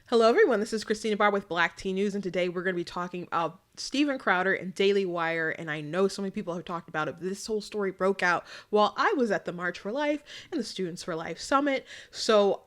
Hello everyone, this is Christina Barr with Black Tea News, and today we're going to be talking about Steven Crowder and Daily Wire. And I know so many people have talked about it. This whole story broke out while I was at the March for Life and the Students for Life Summit, so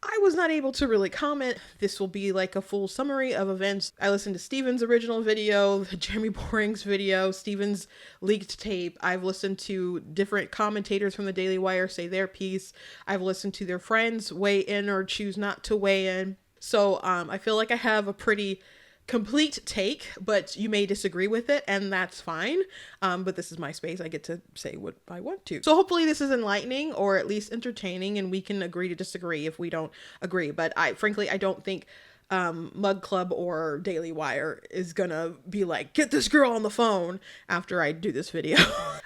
I was not able to really comment. This will be like a full summary of events. I listened to Steven's original video, Jeremy Boring's video, Steven's leaked tape. I've listened to different commentators from the Daily Wire say their piece. I've listened to their friends weigh in or choose not to weigh in. So I feel like I have a pretty complete take, but you may disagree with it, and that's fine. But this is my space. I get to say what I want to. So hopefully this is enlightening or at least entertaining, and we can agree to disagree if we don't agree. But frankly, I don't think Mug Club or Daily Wire is gonna be like, get this girl on the phone after I do this video.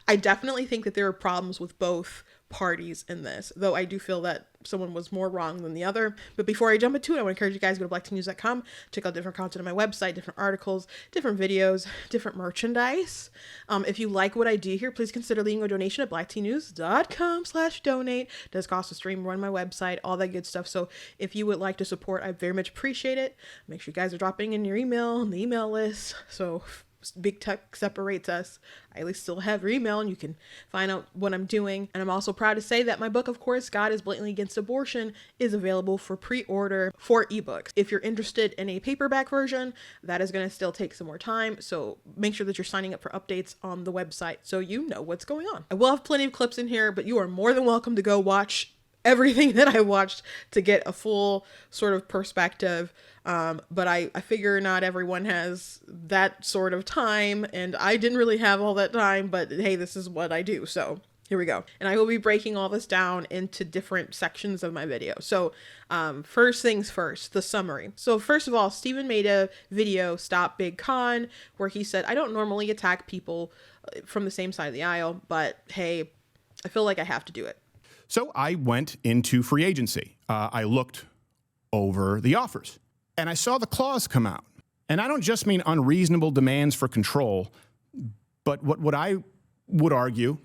I definitely think that there are problems with both parties in this, though I do feel that someone was more wrong than the other. But before I jump into it, I want to encourage you guys to go to blacktnews.com, check out different content on my website, different articles, different videos, different merchandise. If you like what I do here, please consider leaving a donation at blacktnews.com/donate. It does cost a stream, run my website, all that good stuff. So if you would like to support, I very much appreciate it. Make sure you guys are dropping in your email on the email list. So big tech separates us. I at least still have your email and you can find out what I'm doing. And I'm also proud to say that my book, of course, God is Blatantly Against Abortion, is available for pre-order for ebooks. If you're interested in a paperback version, that is going to still take some more time. So make sure that you're signing up for updates on the website so you know what's going on. I will have plenty of clips in here, but you are more than welcome to go watch everything that I watched to get a full sort of perspective. But I figure not everyone has that sort of time, and I didn't really have all that time, but hey, this is what I do. So here we go. And I will be breaking all this down into different sections of my video. So first things first, the summary. So first of all, Steven made a video, Stop Big Con, where he said, I don't normally attack people from the same side of the aisle, but hey, I feel like I have to do it. So I went into free agency. I looked over the offers and I saw the clause come out. And I don't just mean unreasonable demands for control, but what I would argue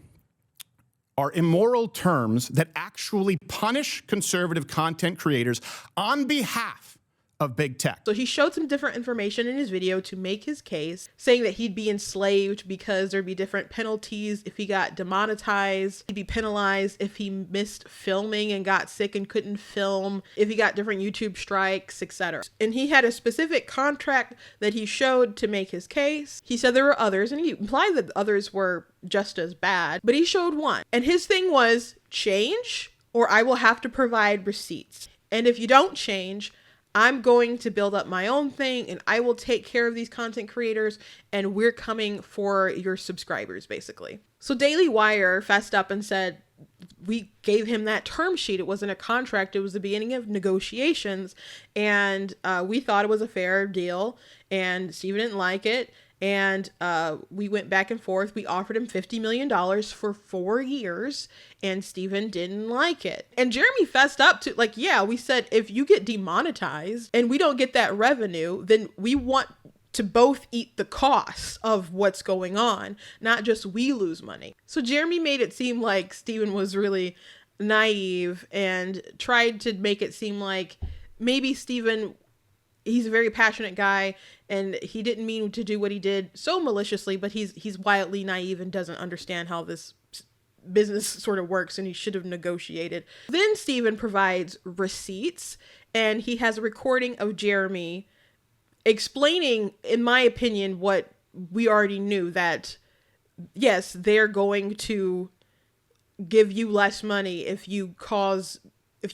are immoral terms that actually punish conservative content creators on behalf of big tech. So he showed some different information in his video to make his case, saying that he'd be enslaved because there'd be different penalties if he got demonetized. He'd be penalized if he missed filming and got sick and couldn't film, if he got different YouTube strikes, etc. And he had a specific contract that he showed to make his case. He said there were others, and he implied that others were just as bad, but he showed one. And his thing was, change or I will have to provide receipts. And if you don't change, I'm going to build up my own thing and I will take care of these content creators and we're coming for your subscribers, basically. So Daily Wire fessed up and said, we gave him that term sheet. It wasn't a contract. It was the beginning of negotiations. And we thought it was a fair deal and Steven didn't like it. And we went back and forth. We offered him $50 million for 4 years, and Steven didn't like it. And Jeremy fessed up to, like, yeah, we said, if you get demonetized and we don't get that revenue, then we want to both eat the costs of what's going on, not just we lose money. So Jeremy made it seem like Steven was really naive and tried to make it seem like maybe Steven, he's a very passionate guy and he didn't mean to do what he did so maliciously, but he's wildly naive and doesn't understand how this business sort of works and he should have negotiated. Then Steven provides receipts and he has a recording of Jeremy explaining, in my opinion, what we already knew, that yes, they're going to give you less money if you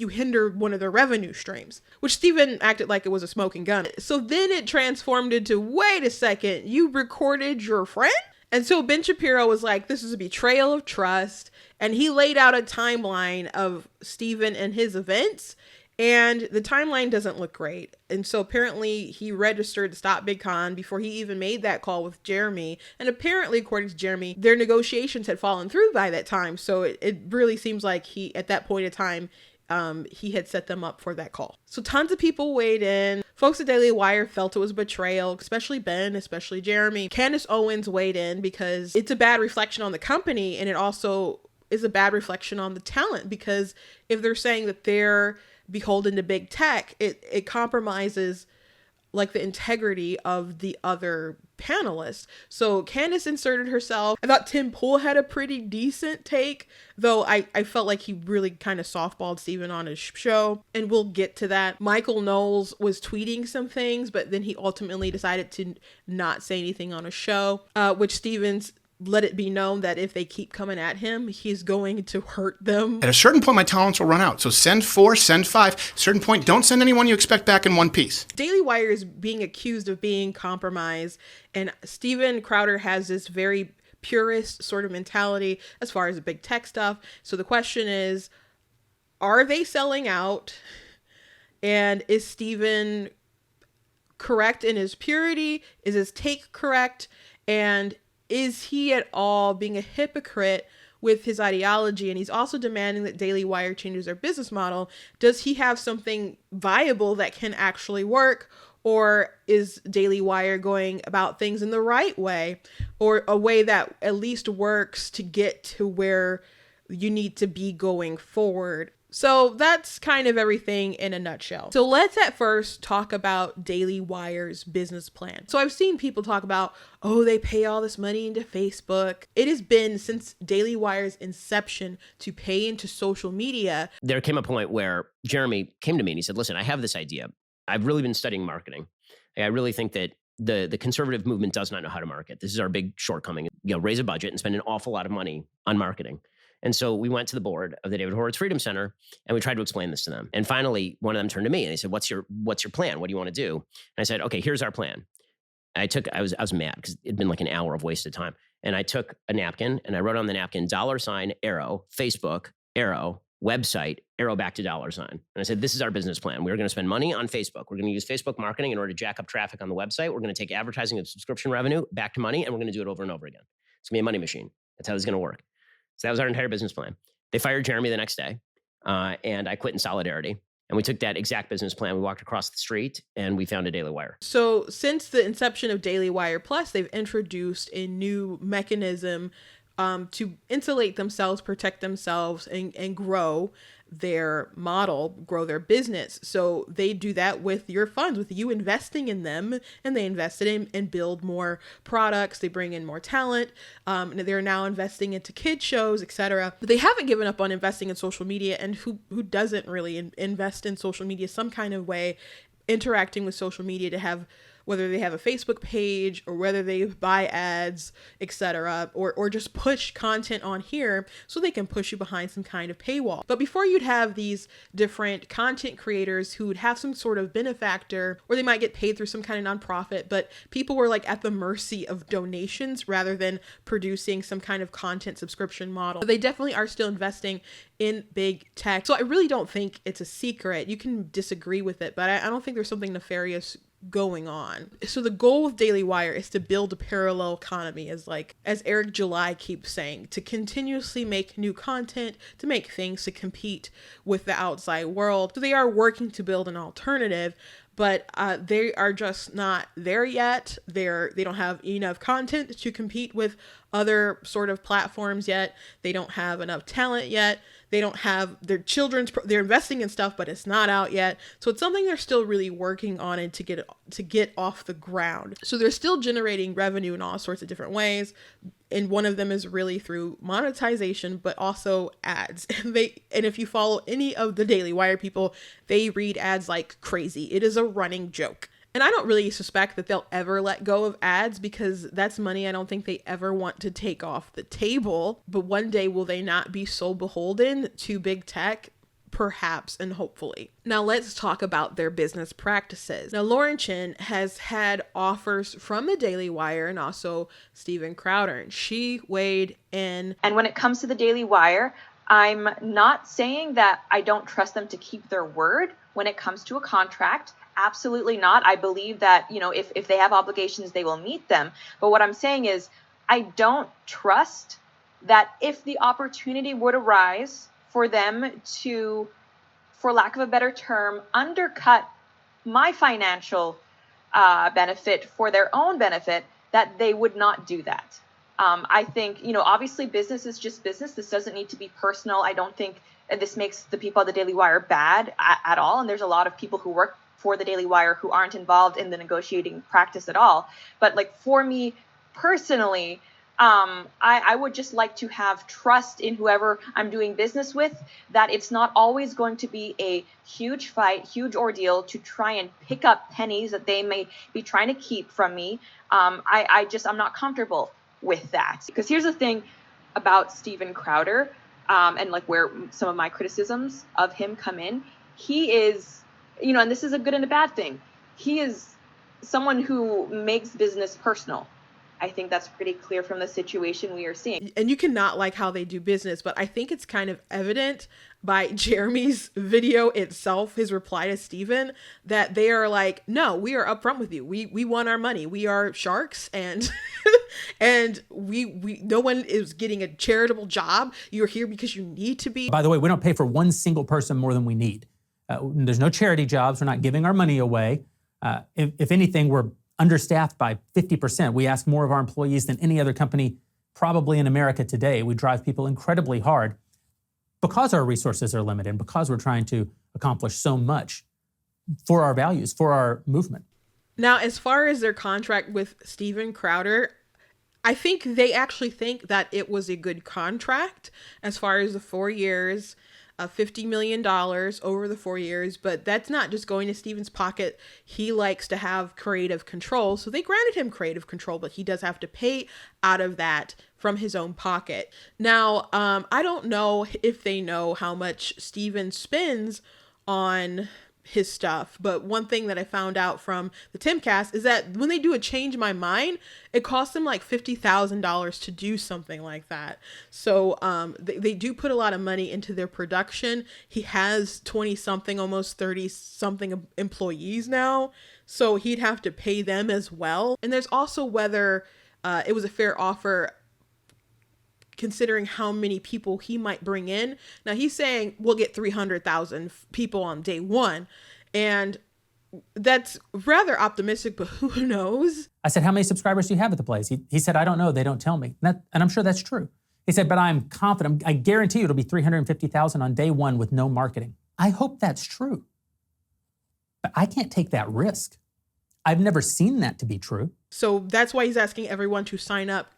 hinder one of their revenue streams, which Steven acted like it was a smoking gun. So then it transformed into, wait a second, you recorded your friend? And so Ben Shapiro was like, this is a betrayal of trust. And he laid out a timeline of Steven and his events. And the timeline doesn't look great. And so apparently he registered to Stop Big Con before he even made that call with Jeremy. And apparently, according to Jeremy, their negotiations had fallen through by that time. So it really seems like he, at that point in time, he had set them up for that call. So tons of people weighed in. Folks at Daily Wire felt it was betrayal, especially Ben, especially Jeremy. Candace Owens weighed in because it's a bad reflection on the company, and it also is a bad reflection on the talent, because if they're saying that they're beholden to big tech, it compromises like the integrity of the other panelists. So Candace inserted herself. I thought Tim Pool had a pretty decent take, though I felt like he really kind of softballed Steven on his show, and we'll get to that. Michael Knowles was tweeting some things, but then he ultimately decided to not say anything on a show, which Steven's let it be known that if they keep coming at him, he's going to hurt them. At a certain point, my tolerance will run out. So send 4, send 5. At a certain point, don't send anyone you expect back in one piece. Daily Wire is being accused of being compromised, and Steven Crowder has this very purist sort of mentality as far as the big tech stuff. So the question is, are they selling out? And is Steven correct in his purity? Is his take correct? And is he at all being a hypocrite with his ideology? And he's also demanding that Daily Wire changes their business model. Does he have something viable that can actually work? Or is Daily Wire going about things in the right way, or a way that at least works to get to where you need to be going forward? So that's kind of everything in a nutshell. So let's at first talk about Daily Wire's business plan. So I've seen people talk about, oh, they pay all this money into Facebook. It has been since Daily Wire's inception to pay into social media. There came a point where Jeremy came to me and he said, listen, I have this idea. I've really been studying marketing. I really think that the conservative movement does not know how to market. This is our big shortcoming. Raise a budget and spend an awful lot of money on marketing. And so we went to the board of the David Horowitz Freedom Center and we tried to explain this to them. And finally, one of them turned to me and they said, what's your plan? What do you want to do? And I said, okay, here's our plan. I was mad because it'd been like an hour of wasted time. And I took a napkin and I wrote on the napkin, $, Facebook, arrow, website, arrow back to $. And I said, this is our business plan. We're going to spend money on Facebook. We're going to use Facebook marketing in order to jack up traffic on the website. We're going to take advertising and subscription revenue back to money, and we're going to do it over and over again. It's going to be a money machine. That's how this is going to work. So that was our entire business plan. They fired Jeremy the next day, and I quit in solidarity. And we took that exact business plan. We walked across the street and we found a Daily Wire. So since the inception of Daily Wire Plus, they've introduced a new mechanism to insulate themselves, protect themselves, and grow their model, grow their business. So they do that with your funds, with you investing in them, and they invested in and build more products. They bring in more talent. And they're now investing into kid shows, etc. But they haven't given up on investing in social media. And who doesn't really invest in social media some kind of way, interacting with social media to have, whether they have a Facebook page or whether they buy ads, etc., or just push content on here so they can push you behind some kind of paywall. But before, you'd have these different content creators who would have some sort of benefactor, or they might get paid through some kind of nonprofit, but people were like at the mercy of donations rather than producing some kind of content subscription model. So they definitely are still investing in big tech. So I really don't think it's a secret. You can disagree with it, but I don't think there's something nefarious going on. So the goal with Daily Wire is to build a parallel economy, as Eric July keeps saying, to continuously make new content, to make things to compete with the outside world. So they are working to build an alternative, but they are just not there yet. They don't have enough content to compete with other sort of platforms yet. They don't have enough talent yet. They don't have they're investing in stuff, but it's not out yet. So it's something they're still really working on and to get off the ground. So they're still generating revenue in all sorts of different ways. And one of them is really through monetization, but also ads. And if you follow any of the Daily Wire people, they read ads like crazy. It is a running joke. And I don't really suspect that they'll ever let go of ads, because that's money I don't think they ever want to take off the table. But one day, will they not be so beholden to big tech? Perhaps, and hopefully. Now let's talk about their business practices. Now, Lauren Chin has had offers from the Daily Wire and also Steven Crowder, and she weighed in. And when it comes to the Daily Wire, I'm not saying that I don't trust them to keep their word when it comes to a contract. Absolutely not. I believe that, if they have obligations, they will meet them. But what I'm saying is, I don't trust that if the opportunity would arise for them to, for lack of a better term, undercut my financial benefit for their own benefit, that they would not do that. I think, obviously business is just business. This doesn't need to be personal. I don't think this makes the people at the Daily Wire bad at all. And there's a lot of people who work for the Daily Wire who aren't involved in the negotiating practice at all. But like for me personally, I would just like to have trust in whoever I'm doing business with, that it's not always going to be a huge fight, huge ordeal to try and pick up pennies that they may be trying to keep from me. I'm not comfortable with that. Because here's the thing about Steven Crowder, and like where some of my criticisms of him come in. He is, and this is a good and a bad thing. He is someone who makes business personal. I think that's pretty clear from the situation we are seeing. And you cannot like how they do business, but I think it's kind of evident by Jeremy's video itself, his reply to Steven, that they are like, no, we are upfront with you. We want our money. We are sharks, and and we no one is getting a charitable job. You're here because you need to be. By the way, we don't pay for one single person more than we need. There's no charity jobs. We're not giving our money away. If anything, we're understaffed by 50%. We ask more of our employees than any other company probably in America today. We drive people incredibly hard because our resources are limited and because we're trying to accomplish so much for our values, for our movement. Now, as far as their contract with Steven Crowder, I think they actually think that it was a good contract as far as the 4 years. $50 million over the 4 years, but that's not just going to Steven's pocket. He likes to have creative control, so they granted him creative control, but he does have to pay out of that from his own pocket. Now, I don't know if they know how much Steven spends on his stuff, but one thing that I found out from the Timcast is that when they do a Change My Mind, it costs them like $50,000 to do something like that. So they do put a lot of money into their production. He has 20 something, almost 30 something employees now, so he'd have to pay them as well. And there's also whether it was a fair offer considering how many people he might bring in. Now he's saying we'll get 300,000 people on day one, and that's rather optimistic, but who knows? I said, how many subscribers do you have at the place? He said, I don't know, they don't tell me. And I'm sure that's true. He said, but I'm confident, I guarantee you it'll be 350,000 on day one with no marketing. I hope that's true, but I can't take that risk. I've never seen that to be true. So that's why he's asking everyone to sign up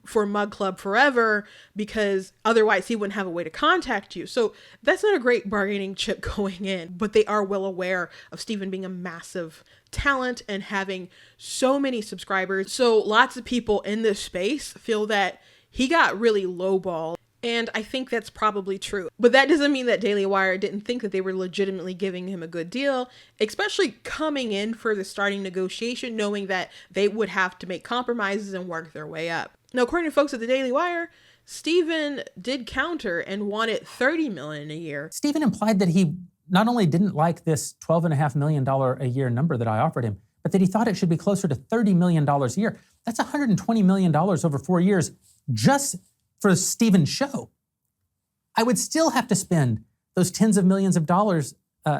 for Mug Club Forever, because otherwise he wouldn't have a way to contact you. So that's not a great bargaining chip going in, but they are well aware of Steven being a massive talent and having so many subscribers. So lots of people in this space feel that he got really lowballed. And I think that's probably true. But that doesn't mean that Daily Wire didn't think that they were legitimately giving him a good deal, especially coming in for the starting negotiation, knowing that they would have to make compromises and work their way up. Now, according to folks at the Daily Wire, Steven did counter and wanted $30 million a year. Steven implied that he not only didn't like this $12.5 million a year number that I offered him, but that he thought it should be closer to $30 million a year. That's $120 million over 4 years just for Steven's show. I would still have to spend those tens of millions of dollars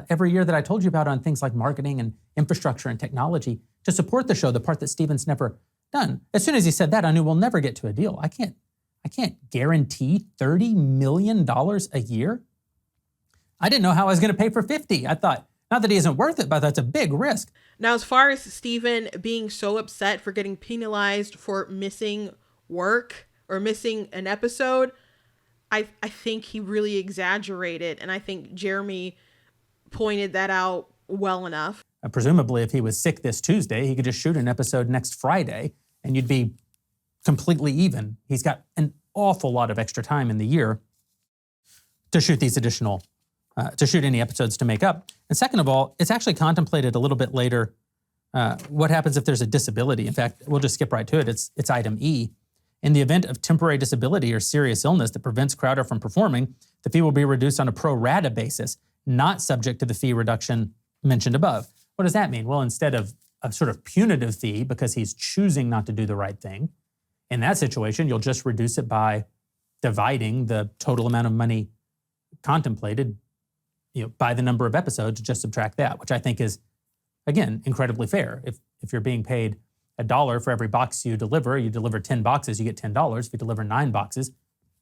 every year that I told you about on things like marketing and infrastructure and technology to support the show, the part that Steven's never done. As soon as he said that, I knew we'll never get to a deal. I can't guarantee $30 million a year. I didn't know how I was going to pay for 50. I thought, not that he isn't worth it, but that's a big risk. Now, as far as Steven being so upset for getting penalized for missing work or missing an episode, I think he really exaggerated, and I think Jeremy pointed that out well enough. Presumably, if he was sick this Tuesday, he could just shoot an episode next Friday, and you'd be completely even. He's got an awful lot of extra time in the year to shoot these additional, to shoot any episodes to make up. And second of all, it's actually contemplated a little bit later what happens if there's a disability. In fact, we'll just skip right to it. It's item E. In the event of temporary disability or serious illness that prevents Crowder from performing, the fee will be reduced on a pro rata basis, not subject to the fee reduction mentioned above. What does that mean? Well, instead of a sort of punitive fee because he's choosing not to do the right thing, in that situation, you'll just reduce it by dividing the total amount of money contemplated, by the number of episodes, just subtract that, which I think is, again, incredibly fair. If you're being paid $1 for every box you deliver 10 boxes, you get $10. If you deliver 9 boxes,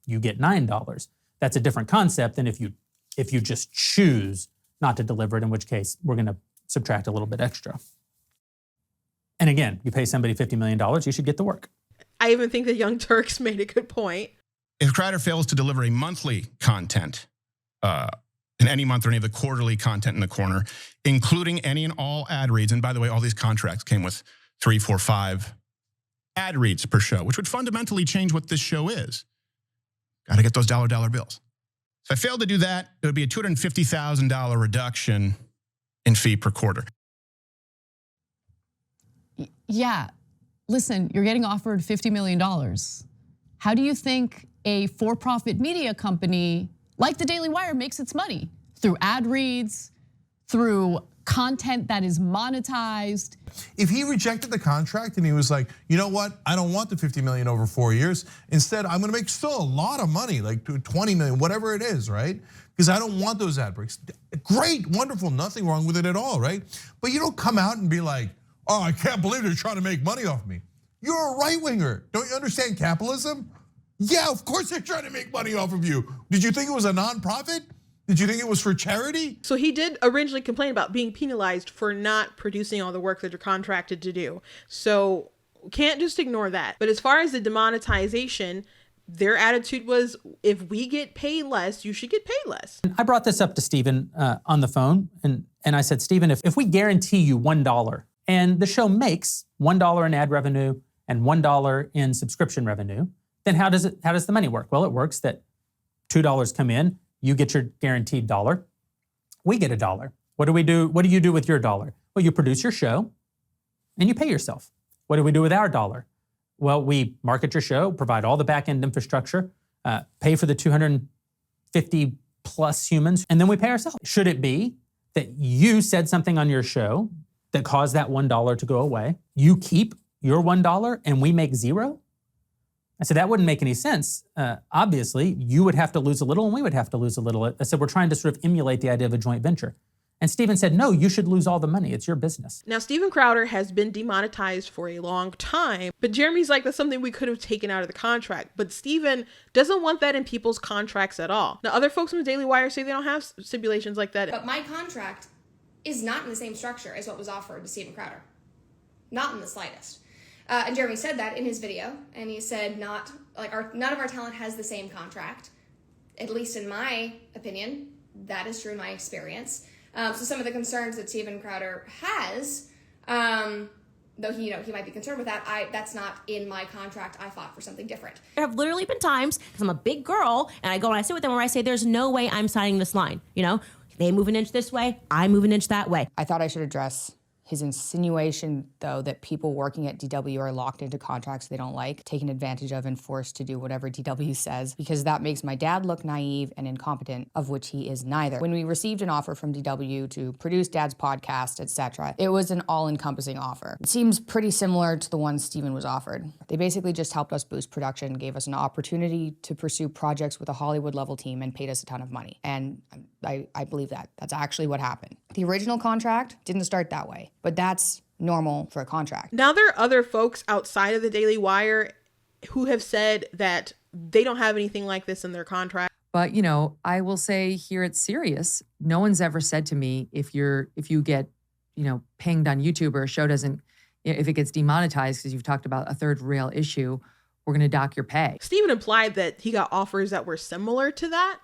you get $9. That's a different concept than if you if you just choose not to deliver it, in which case we're going to subtract a little bit extra. And again, you pay somebody $50 million, you should get the work. I even think that Young Turks made a good point. If Crowder fails to deliver a monthly content in any month or any of the quarterly content in the corner, including any and all ad reads, and by the way, all these contracts came with 3, 4, 5 ad reads per show, which would fundamentally change what this show is. Got to get those dollar bills. So if I failed to do that, it would be a $250,000 reduction in fee per quarter. Yeah. Listen, you're getting offered $50 million. How do you think a for-profit media company like the Daily Wire makes its money? Through ad reads, through content that is monetized. If he rejected the contract and he was like, you know what, I don't want the 50 million over 4 years. Instead, I'm gonna make still a lot of money, like 20 million, whatever it is, right? Because I don't want those ad breaks. Great, wonderful, nothing wrong with it at all, right? But you don't come out and be like, oh, I can't believe they're trying to make money off me. You're a right-winger. Don't you understand capitalism? Yeah, of course they're trying to make money off of you. Did you think it was a nonprofit? Did you think it was for charity? So he did originally complain about being penalized for not producing all the work that you're contracted to do. So can't just ignore that. But as far as the demonetization, their attitude was, if we get paid less, you should get paid less. I brought this up to Stephen on the phone, and I said, Stephen, if we guarantee you $1 and the show makes $1 in ad revenue and $1 in subscription revenue, then how does the money work? Well, it works that $2 come in, you get your guaranteed $1, we get $1. What do we do? What do you do with your $1? Well, you produce your show and you pay yourself. What do we do with our $1? Well, we market your show, provide all the back-end infrastructure, pay for the 250 plus humans, and then we pay ourselves. Should it be that you said something on your show that caused that $1 to go away, you keep your $1 and we make $0? I said, that wouldn't make any sense. Obviously, you would have to lose a little and we would have to lose a little. I said, we're trying to sort of emulate the idea of a joint venture. And Stephen said, no, you should lose all the money. It's your business. Now, Steven Crowder has been demonetized for a long time, but Jeremy's like, that's something we could have taken out of the contract. But Steven doesn't want that in people's contracts at all. Now, other folks from the Daily Wire say they don't have stipulations like that. But my contract is not in the same structure as what was offered to Steven Crowder. Not in the slightest. And Jeremy said that in his video, and he said none of our talent has the same contract. At least in my opinion, that is true in my experience. So some of the concerns that Steven Crowder has, though he might be concerned with that, that's not in my contract. I fought for something different. There have literally been times, because I'm a big girl, and I go and I sit with them where I say, there's no way I'm signing this line. They move an inch this way, I move an inch that way. I thought I should address his insinuation, though, that people working at DW are locked into contracts they don't like, taken advantage of, and forced to do whatever DW says, because that makes my dad look naive and incompetent, of which he is neither. When we received an offer from DW to produce Dad's podcast, etc., it was an all-encompassing offer. It seems pretty similar to the one Steven was offered. They basically just helped us boost production, gave us an opportunity to pursue projects with a Hollywood-level team, and paid us a ton of money. And I believe that. That's actually what happened. The original contract didn't start that way, but that's normal for a contract. Now, there are other folks outside of the Daily Wire who have said that they don't have anything like this in their contract. But, I will say here it's serious. No one's ever said to me, if you get, pinged on YouTube or a show doesn't, if it gets demonetized because you've talked about a third rail issue, we're going to dock your pay. Steven implied that he got offers that were similar to that.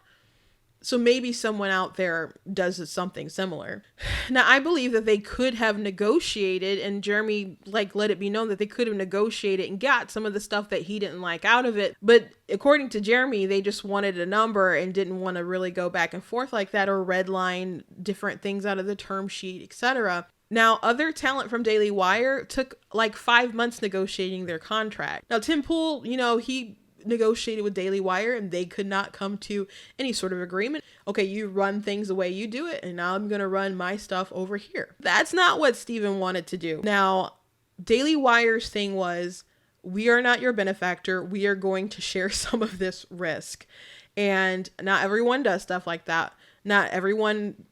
So maybe someone out there does something similar. Now, I believe that they could have negotiated, and Jeremy let it be known that they could have negotiated and got some of the stuff that he didn't like out of it. But according to Jeremy, they just wanted a number and didn't want to really go back and forth like that or redline different things out of the term sheet, etc. Now, other talent from Daily Wire took 5 months negotiating their contract. Now, Tim Pool, he negotiated with Daily Wire and they could not come to any sort of agreement. Okay, you run things the way you do it, and now I'm going to run my stuff over here. That's not what Steven wanted to do. Now, Daily Wire's thing was, we are not your benefactor. We are going to share some of this risk. And not everyone does stuff like that. Not everyone,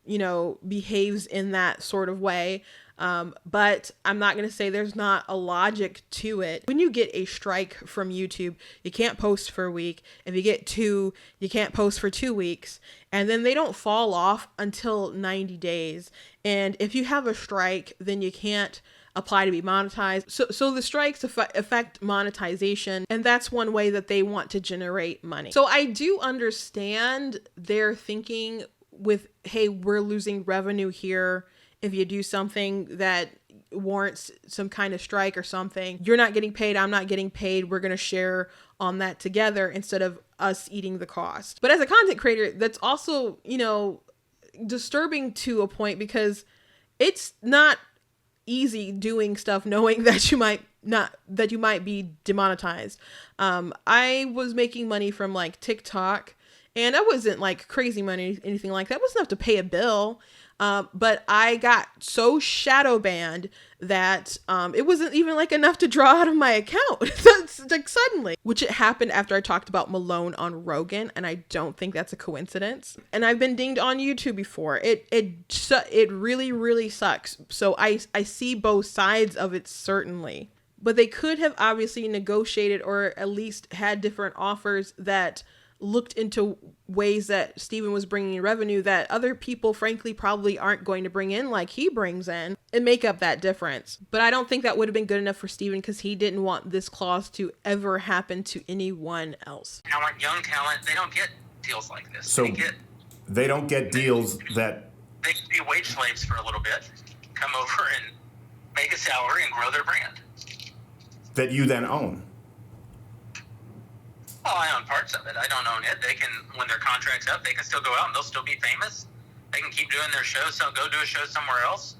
behaves in that sort of way. But I'm not going to say there's not a logic to it. When you get a strike from YouTube, you can't post for a week. If you get two, you can't post for 2 weeks. And then they don't fall off until 90 days. And if you have a strike, then you can't apply to be monetized. So the strikes affect monetization, and that's one way that they want to generate money. So I do understand their thinking with, hey, we're losing revenue here. If you do something that warrants some kind of strike or something, you're not getting paid, I'm not getting paid, we're going to share on that together instead of us eating the cost. But as a content creator, that's also, disturbing to a point, because it's not easy doing stuff knowing that you might be demonetized. I was making money from like TikTok, and I wasn't like crazy money, anything like that. It wasn't enough to pay a bill. But I got so shadow banned that it wasn't even like enough to draw out of my account. That's like suddenly, which it happened after I talked about Malone on Rogan, and I don't think that's a coincidence. And I've been dinged on YouTube before. It really, really sucks. So I see both sides of it, certainly. But they could have obviously negotiated, or at least had different offers that looked into ways that Steven was bringing in revenue that other people, frankly, probably aren't going to bring in like he brings in, and make up that difference. But I don't think that would have been good enough for Steven, because he didn't want this clause to ever happen to anyone else. I want young talent. They don't get deals like this. So they don't get deals that... They can be wage slaves for a little bit, come over and make a salary and grow their brand. That you then own. Well, I own parts of it. I don't own it. They can, when their contract's up, they can still go out and they'll still be famous. They can keep doing their shows, so go do a show somewhere else.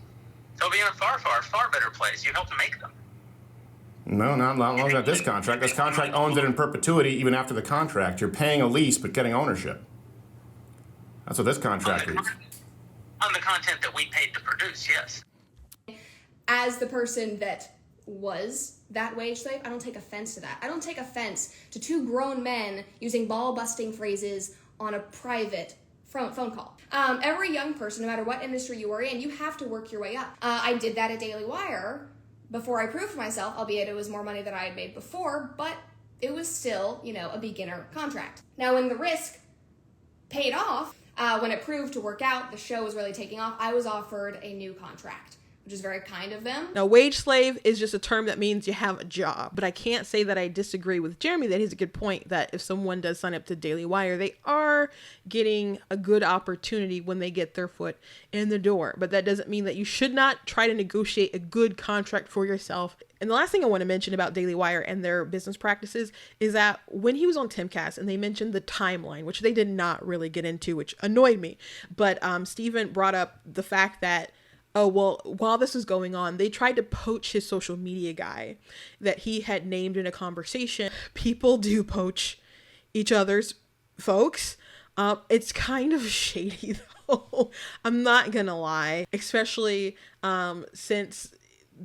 They'll be in a far, far, far better place. You helped make them. No, not long as this contract. This contract owns it in perpetuity even after the contract. You're paying a lease but getting ownership. That's what this contract reads. On the content that we paid to produce, yes. As the person that was that wage slave, I don't take offense to that. I don't take offense to two grown men using ball-busting phrases on a private phone call. Every young person, no matter what industry you are in, you have to work your way up. I did that at Daily Wire before I proved myself, albeit it was more money than I had made before, but it was still, a beginner contract. Now, when the risk paid off, when it proved to work out, the show was really taking off, I was offered a new contract, which is very kind of them. Now, wage slave is just a term that means you have a job. But I can't say that I disagree with Jeremy that he's a good point, that if someone does sign up to Daily Wire, they are getting a good opportunity when they get their foot in the door. But that doesn't mean that you should not try to negotiate a good contract for yourself. And the last thing I want to mention about Daily Wire and their business practices is that when he was on Timcast and they mentioned the timeline, which they did not really get into, which annoyed me. But Steven brought up the fact that, oh, well, while this was going on, they tried to poach his social media guy that he had named in a conversation. People do poach each other's folks. It's kind of shady, though. I'm not gonna lie, especially since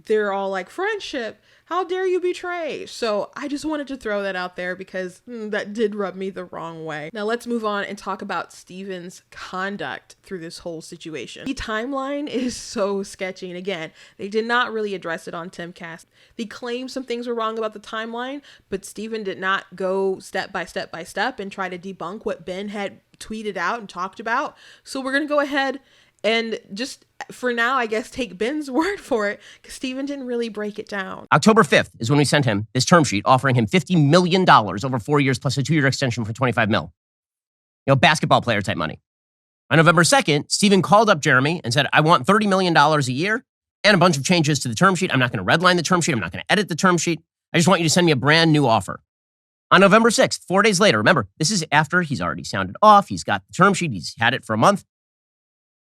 they're all like, friendship, how dare you betray? So I just wanted to throw that out there because that did rub me the wrong way. Now let's move on and talk about Steven's conduct through this whole situation. The timeline is so sketchy. And again, they did not really address it on Timcast. They claimed some things were wrong about the timeline, but Steven did not go step by step by step and try to debunk what Ben had tweeted out and talked about. So we're going to go ahead and just, for now, I guess, take Ben's word for it, because Steven didn't really break it down. October 5th is when we sent him this term sheet offering him $50 million over 4 years plus a 2-year extension for $25 million. Basketball player type money. On November 2nd, Steven called up Jeremy and said, I want $30 million a year and a bunch of changes to the term sheet. I'm not going to redline the term sheet. I'm not going to edit the term sheet. I just want you to send me a brand new offer. On November 6th, 4 days later, remember, this is after he's already sounded off. He's got the term sheet. He's had it for a month.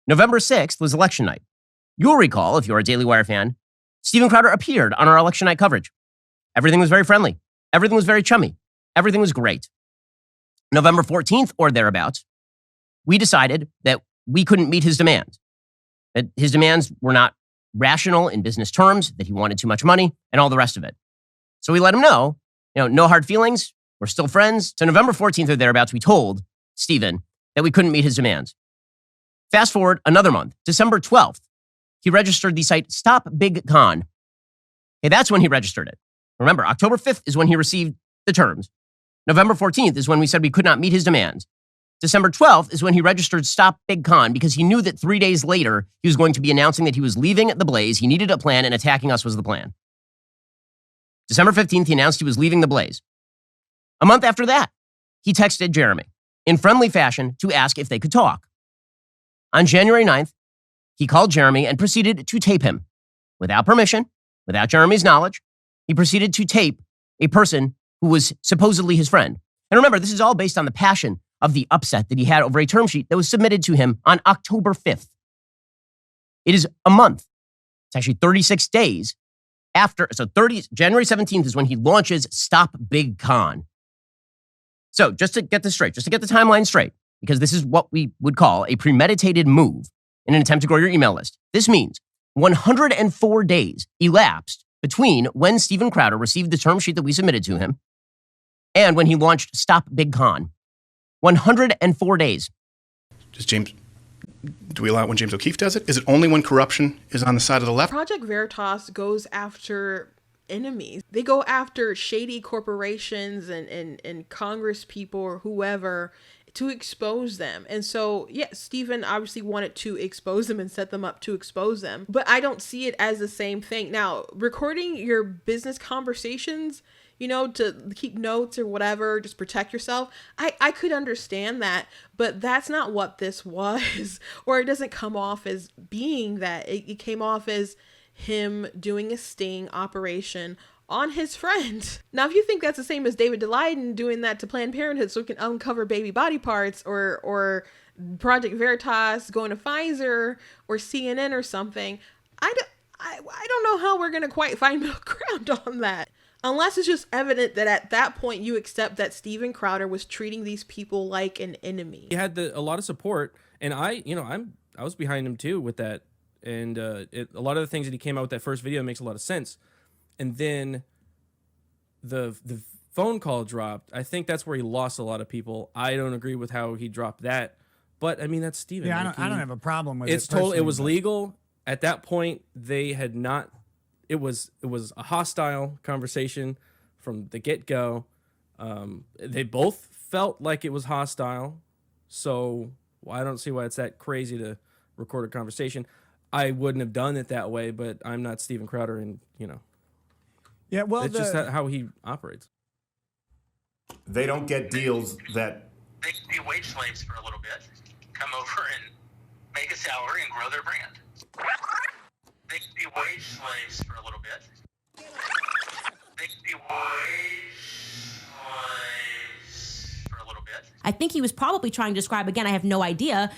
November 6th was election night. You'll recall, if you're a Daily Wire fan, Steven Crowder appeared on our election night coverage. Everything was very friendly. Everything was very chummy. Everything was great. November 14th or thereabouts, we decided that we couldn't meet his demands, that his demands were not rational in business terms, that he wanted too much money, and all the rest of it. So we let him know, no hard feelings. We're still friends. So November 14th or thereabouts, we told Steven that we couldn't meet his demands. Fast forward another month, December 12th. he registered the site Stop Big Con. Hey, that's when he registered it. Remember, October 5th is when he received the terms. November 14th is when we said we could not meet his demands. December 12th is when he registered Stop Big Con because he knew that 3 days later he was going to be announcing that he was leaving the Blaze. He needed a plan, and attacking us was the plan. December 15th, he announced he was leaving the Blaze. A month after that, he texted Jeremy in friendly fashion to ask if they could talk. On January 9th, he called Jeremy and proceeded to tape him. Without permission, without Jeremy's knowledge, he proceeded to tape a person who was supposedly his friend. And remember, this is all based on the passion of the upset that he had over a term sheet that was submitted to him on October 5th. It is a month. It's actually 36 days after. So January 17th is when he launches Stop Big Con. So just to get this straight, just to get the timeline straight, because this is what we would call a premeditated move in an attempt to grow your email list. This means 104 days elapsed between when Steven Crowder received the term sheet that we submitted to him and when he launched Stop Big Con. 104 days. Do we allow it when James O'Keefe does it? Is it only when corruption is on the side of the left? Project Veritas goes after enemies. They go after shady corporations and Congress people or whoever to expose them. And so, yeah, Stephen obviously wanted to expose them and set them up to expose them. But I don't see it as the same thing. Now, recording your business conversations, you know, to keep notes or whatever, just protect yourself. I could understand that, but that's not what this was. Or it doesn't come off as being that. It came off as him doing a sting operation on his friend. Now, if you think that's the same as David Daleiden doing that to Planned Parenthood so it can uncover baby body parts, or Project Veritas going to Pfizer or CNN or something, I don't know how we're going to quite find middle ground on that. Unless it's just evident that at that point you accept that Steven Crowder was treating these people like an enemy. He had a lot of support, and I was behind him too with that. And a lot of the things that he came out with that first video makes a lot of sense. And then the phone call dropped. I think that's where he lost a lot of people. I don't agree with how he dropped that, but I mean that's Steven. Yeah, I don't have a problem with it. It's total. It was legal at that point. They had not. It was a hostile conversation from the get-go. They both felt like it was hostile, so I don't see why it's that crazy to record a conversation. I wouldn't have done it that way, but I'm not Steven Crowder, and yeah, well, it's just how he operates. They don't get deals that They can be wage slaves for a little bit, come over and make a salary and grow their brand. They can be wage slaves for a little bit. They can be wage slaves for a little bit. I think he was probably trying to describe, again, I have no idea,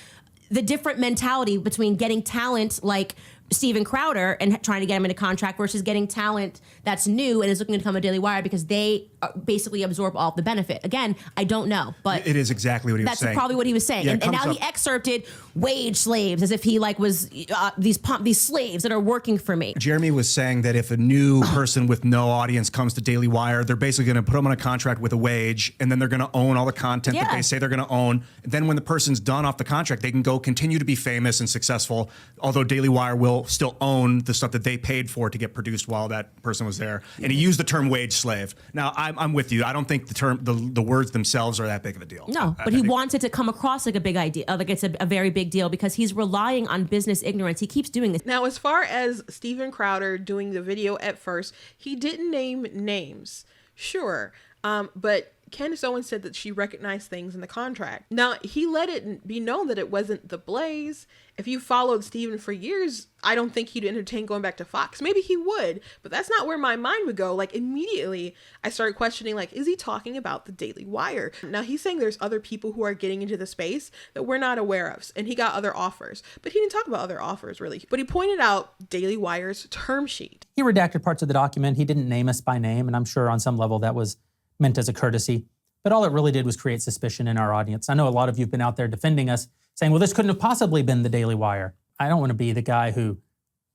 the different mentality between getting talent like Steven Crowder and trying to get him in a contract versus getting talent that's new and is looking to become a Daily Wire because they basically absorb all of the benefit. Again, I don't know, but it is exactly what he was saying. That's probably what he was saying. Yeah, and now he excerpted wage slaves as if he was these slaves that are working for me. Jeremy was saying that if a new person with no audience comes to Daily Wire, they're basically going to put them on a contract with a wage, and then they're going to own all the content that they say they're going to own. Then when the person's done off the contract, they can go continue to be famous and successful, although Daily Wire will still own the stuff that they paid for to get produced while that person was there. And he used the term wage slave. Now, I'm with you. I don't think the term, the words themselves are that big of a deal. No, but he wants it to come across like a big idea, like it's a very big deal because he's relying on business ignorance. He keeps doing this. Now, as far as Steven Crowder doing the video at first, he didn't name names. Sure. But Candace Owens said that she recognized things in the contract. Now, he let it be known that it wasn't the Blaze. If you followed Steven for years, I don't think he'd entertain going back to Fox. Maybe he would, but that's not where my mind would go. Like, immediately, I started questioning, like, is he talking about the Daily Wire? Now, he's saying there's other people who are getting into the space that we're not aware of, and he got other offers. But he didn't talk about other offers, really. But he pointed out Daily Wire's term sheet. He redacted parts of the document. He didn't name us by name, and I'm sure on some level that was meant as a courtesy. But all it really did was create suspicion in our audience. I know a lot of you have been out there defending us, saying, well, this couldn't have possibly been the Daily Wire. I don't want to be the guy who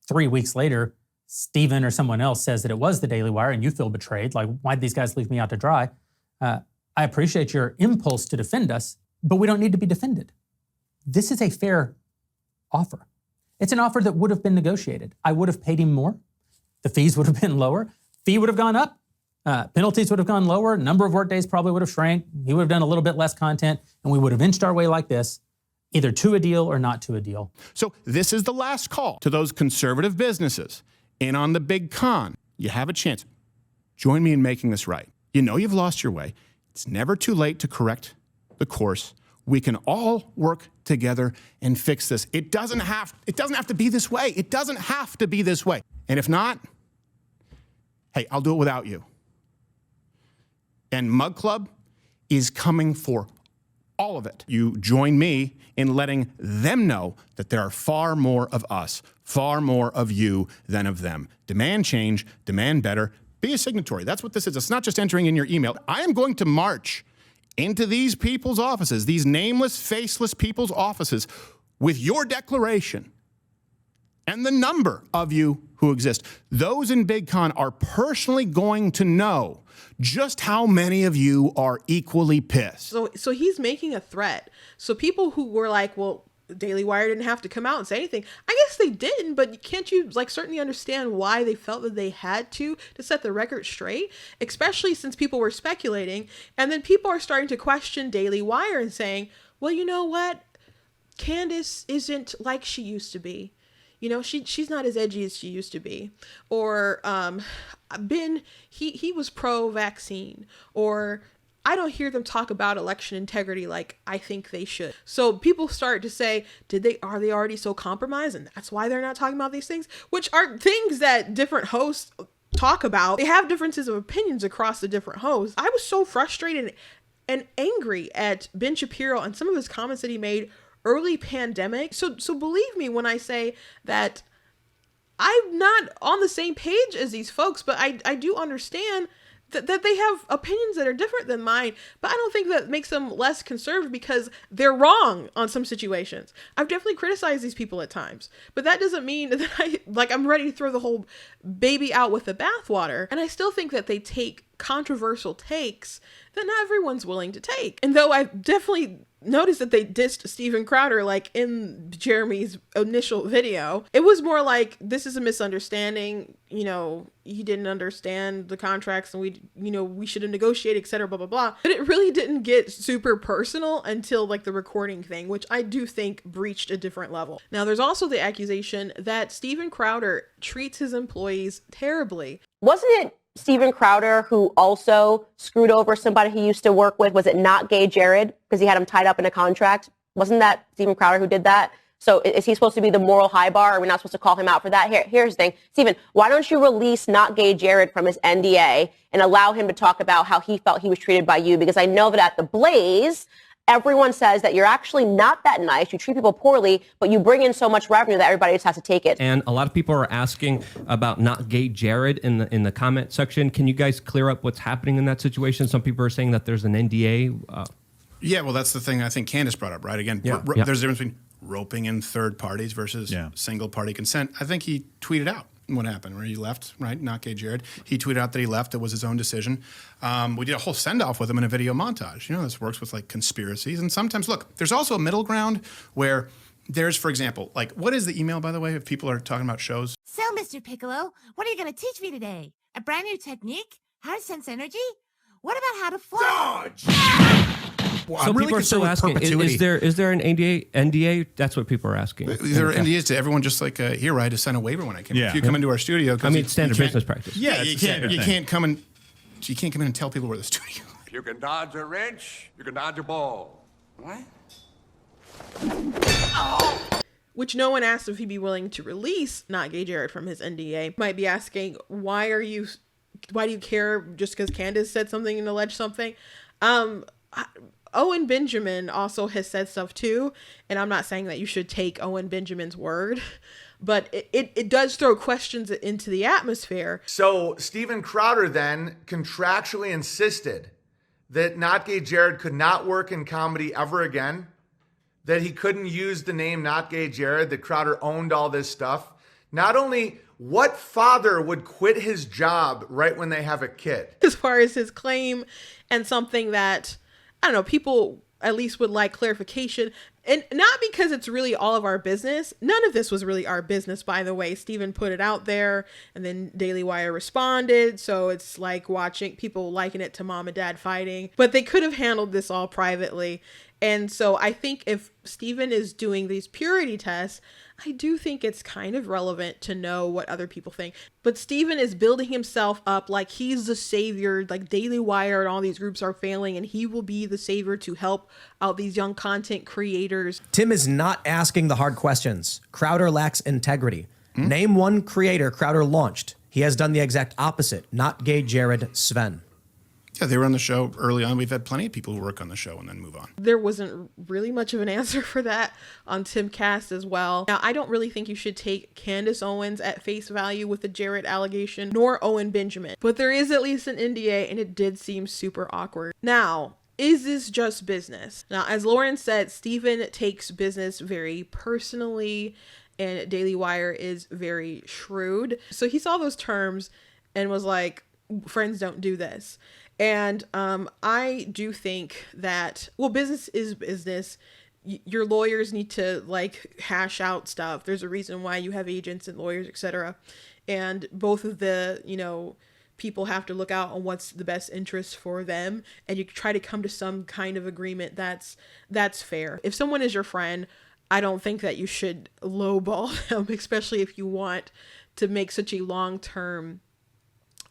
3 weeks later, Steven or someone else says that it was the Daily Wire and you feel betrayed. Like, why'd these guys leave me out to dry? I appreciate your impulse to defend us, but we don't need to be defended. This is a fair offer. It's an offer that would have been negotiated. I would have paid him more. The fees would have been lower. Fee would have gone up. Penalties would have gone lower. Number of work days probably would have shrank. He would have done a little bit less content, and we would have inched our way like this, either to a deal or not to a deal. So this is the last call to those conservative businesses in on the big con. You have a chance. Join me in making this right. You know you've lost your way. It's never too late to correct the course. We can all work together and fix this. It doesn't have to be this way. It doesn't have to be this way. And if not, hey, I'll do it without you. And Mug Club is coming for all of it. You join me in letting them know that there are far more of us, far more of you than of them. Demand change, demand better, be a signatory. That's what this is. It's not just entering in your email. I am going to march into these people's offices, these nameless, faceless people's offices, with your declaration and the number of you who exist. Those in Big Con are personally going to know just how many of you are equally pissed. So he's making a threat. So people who were like, well, Daily Wire didn't have to come out and say anything. I guess they didn't, but can't you certainly understand why they felt that they had to set the record straight, especially since people were speculating. And then people are starting to question Daily Wire and saying, well, you know what? Candace isn't like she used to be. You know, she's not as edgy as she used to be. Or Ben, he was pro-vaccine. Or I don't hear them talk about election integrity like I think they should. So people start to say, are they already so compromised? And that's why they're not talking about these things, which are things that different hosts talk about. They have differences of opinions across the different hosts. I was so frustrated and angry at Ben Shapiro and some of his comments that he made early pandemic. So believe me when I say that I'm not on the same page as these folks, but I do understand that they have opinions that are different than mine, but I don't think that makes them less conservative because they're wrong on some situations. I've definitely criticized these people at times, but that doesn't mean that I'm ready to throw the whole baby out with the bathwater. And I still think that they take controversial takes that not everyone's willing to take. And though I've definitely noticed that they dissed Steven Crowder in Jeremy's initial video, it was more like, this is a misunderstanding, he didn't understand the contracts and we should have negotiated, etc., blah blah blah. But it really didn't get super personal until the recording thing, which I do think breached a different level. Now there's also the accusation that Steven Crowder treats his employees terribly. Wasn't it Steven Crowder who also screwed over somebody he used to work with? Was it not Gay Jared because he had him tied up in a contract? Wasn't that Steven Crowder who did that? So is he supposed to be the moral high bar? Are we not supposed to call him out for that? Here's the thing. Steven, why don't you release Not Gay Jared from his NDA and allow him to talk about how he felt he was treated by you? Because I know that at the Blaze, everyone says that you're actually not that nice. You treat people poorly, but you bring in so much revenue that everybody just has to take it. And a lot of people are asking about Not Gay Jared in the comment section. Can you guys clear up what's happening in that situation? Some people are saying that there's an NDA. Yeah, well, that's the thing I think Candace brought up, right? Again, there's a difference between roping in third parties versus single party consent. I think he tweeted out what happened, where he left, right? Not Gay Jared. He tweeted out that he left. It was his own decision. We did a whole send-off with him in a video montage. This works with conspiracies. And sometimes, look, there's also a middle ground where there's, for example, what is the email, by the way, if people are talking about shows? So, Mr. Piccolo, what are you going to teach me today? A brand new technique? How to sense energy? What about how to fly? Well, so I'm people are still asking, is there an NDA? That's what people are asking. There are NDAs to everyone, just here, right? To sign a waiver when I came. If you come into our studio, standard business practice. Yeah, you can't come in and tell people we're the studio. If you can dodge a wrench, you can dodge a ball. What? Which no one asked if he'd be willing to release Not Gay Jared from his NDA. Might be asking, why do you care just because Candace said something and alleged something? Owen Benjamin also has said stuff too, and I'm not saying that you should take Owen Benjamin's word, but it does throw questions into the atmosphere. So Steven Crowder then contractually insisted that Not Gay Jared could not work in comedy ever again, that he couldn't use the name Not Gay Jared, that Crowder owned all this stuff. Not only, what father would quit his job right when they have a kid? As far as his claim, and something that, I don't know, people at least would like clarification. And not because it's really all of our business. None of this was really our business, by the way. Steven put it out there and then Daily Wire responded. So it's like watching people liken it to mom and dad fighting. But they could have handled this all privately. And so I think if Steven is doing these purity tests, I do think it's kind of relevant to know what other people think. But Steven is building himself up like he's the savior, like Daily Wire and all these groups are failing, and he will be the savior to help out these young content creators. Tim is not asking the hard questions. Crowder lacks integrity. Name one creator Crowder launched. He has done the exact opposite. Not gay Jared, Sven. Yeah, they were on the show early on. We've had plenty of people who work on the show and then move on. There wasn't really much of an answer for that on Timcast as well. Now, I don't really think you should take Candace Owens at face value with the Jared allegation, nor Owen Benjamin. But there is at least an NDA, and it did seem super awkward. Now, is this just business? Now, as Lauren said, Steven takes business very personally, and Daily Wire is very shrewd. So he saw those terms and was like, friends don't do this. And I do think that, well, business is business. Your lawyers need to like hash out stuff. There's a reason why you have agents and lawyers, etc. And both of the, people have to look out on what's the best interest for them. And you try to come to some kind of agreement that's fair. If someone is your friend, I don't think that you should lowball them, especially if you want to make such a long-term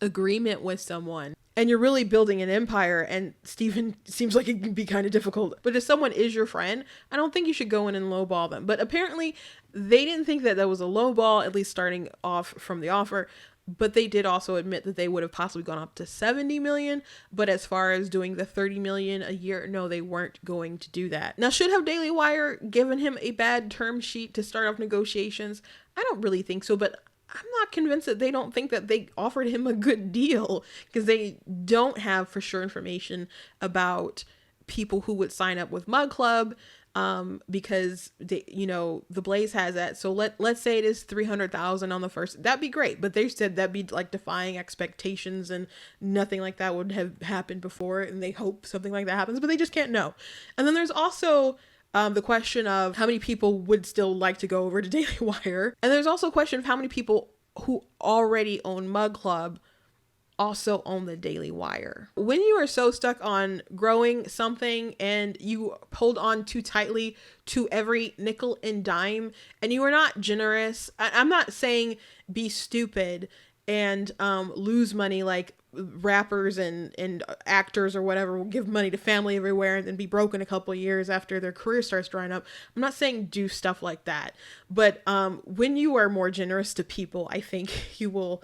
agreement with someone. And you're really building an empire, and Steven seems like it can be kind of difficult. But if someone is your friend, I don't think you should go in and lowball them. But apparently, they didn't think that was a lowball, at least starting off from the offer. But they did also admit that they would have possibly gone up to 70 million. But as far as doing the 30 million a year, no, they weren't going to do that. Now, should have Daily Wire given him a bad term sheet to start off negotiations? I don't really think so, but I'm not convinced that they don't think that they offered him a good deal, because they don't have for sure information about people who would sign up with Mug Club, because they, the Blaze has that. So let's say it is 300,000 on the first. That'd be great, but they said that'd be like defying expectations, and nothing like that would have happened before. And they hope something like that happens, but they just can't know. And then there's also the question of how many people would still like to go over to Daily Wire. And there's also a question of how many people who already own Mug Club also own the Daily Wire. When you are so stuck on growing something and you hold on too tightly to every nickel and dime, and you are not generous, I'm not saying be stupid and lose money like rappers and actors or whatever will give money to family everywhere and then be broke in a couple of years after their career starts drying up. I'm not saying do stuff like that, but when you are more generous to people, I think you will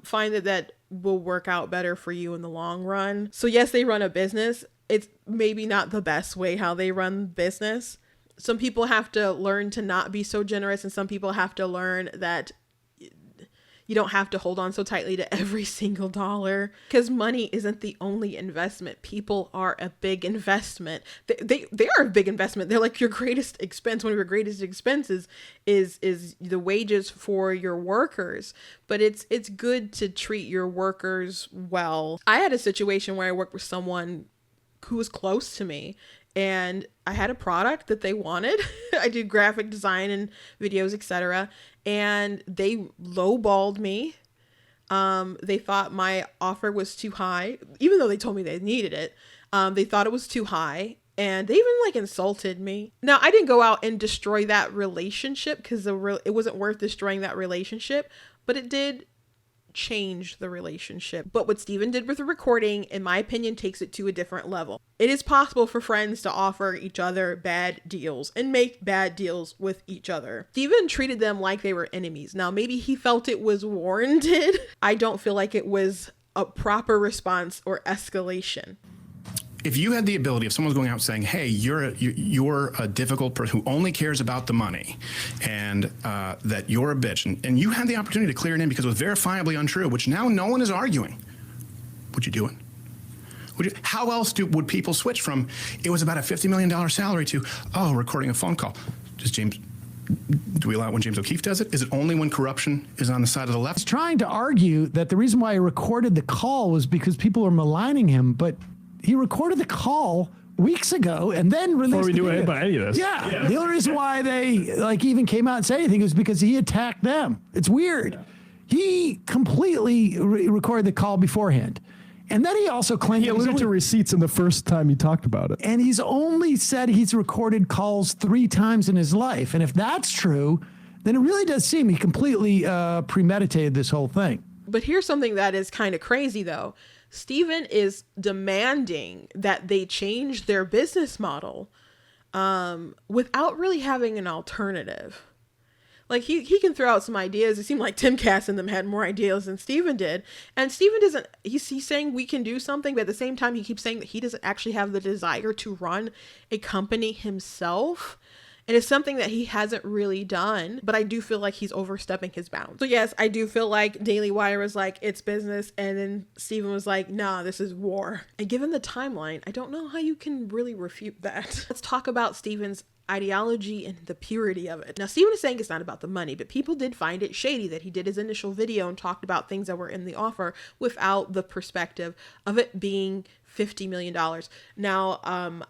find that will work out better for you in the long run. So yes, they run a business. It's maybe not the best way how they run business. Some people have to learn to not be so generous, and some people have to learn that you don't have to hold on so tightly to every single dollar, because money isn't the only investment. People are a big investment. They are a big investment. They're like your greatest expense. One of your greatest expenses is the wages for your workers. But it's good to treat your workers well. I had a situation where I worked with someone who was close to me, and I had a product that they wanted. I do graphic design and videos, etc. And they lowballed me. They thought my offer was too high, even though they told me they needed it. They thought it was too high, and they even insulted me. Now, I didn't go out and destroy that relationship, because it wasn't worth destroying that relationship, but it did change the relationship. But what Steven did with the recording, in my opinion, takes it to a different level. It is possible for friends to offer each other bad deals and make bad deals with each other. Steven treated them like they were enemies. Now, maybe he felt it was warranted. I don't feel like it was a proper response or escalation. If you had the ability, if someone's going out saying, hey, you're a difficult person who only cares about the money, and that you're a bitch, and you had the opportunity to clear it in because it was verifiably untrue, which now no one is arguing, would you do it? How else would people switch from, it was about a $50 million salary to, oh, recording a phone call? Do we allow it when James O'Keefe does it? Is it only when corruption is on the side of the left? He's trying to argue that the reason why he recorded the call was because people were maligning him, but he recorded the call weeks ago and then released Before we the knew video. about any of this. Yeah. The only reason why they like even came out and said anything was because he attacked them. It's weird. Yeah. He completely recorded the call beforehand. And then he also claimed he alluded to receipts in the first time he talked about it. And he's only said he's recorded calls 3 times in his life. And if that's true, then it really does seem he completely premeditated this whole thing. But here's something that is kind of crazy, though. Steven is demanding that they change their business model without really having an alternative. Like, he can throw out some ideas. It seemed like Timcast and them had more ideas than Steven did. And Steven doesn't, he's saying we can do something, but at the same time, he keeps saying that he doesn't actually have the desire to run a company himself. And it's something that he hasn't really done, but I do feel like he's overstepping his bounds. So yes, I do feel like Daily Wire was like, it's business. And then Steven was like, nah, this is war. And given the timeline, I don't know how you can really refute that. Let's talk about Steven's ideology and the purity of it. Now, Steven is saying it's not about the money, but people did find it shady that he did his initial video and talked about things that were in the offer without the perspective of it being $50 million. Now,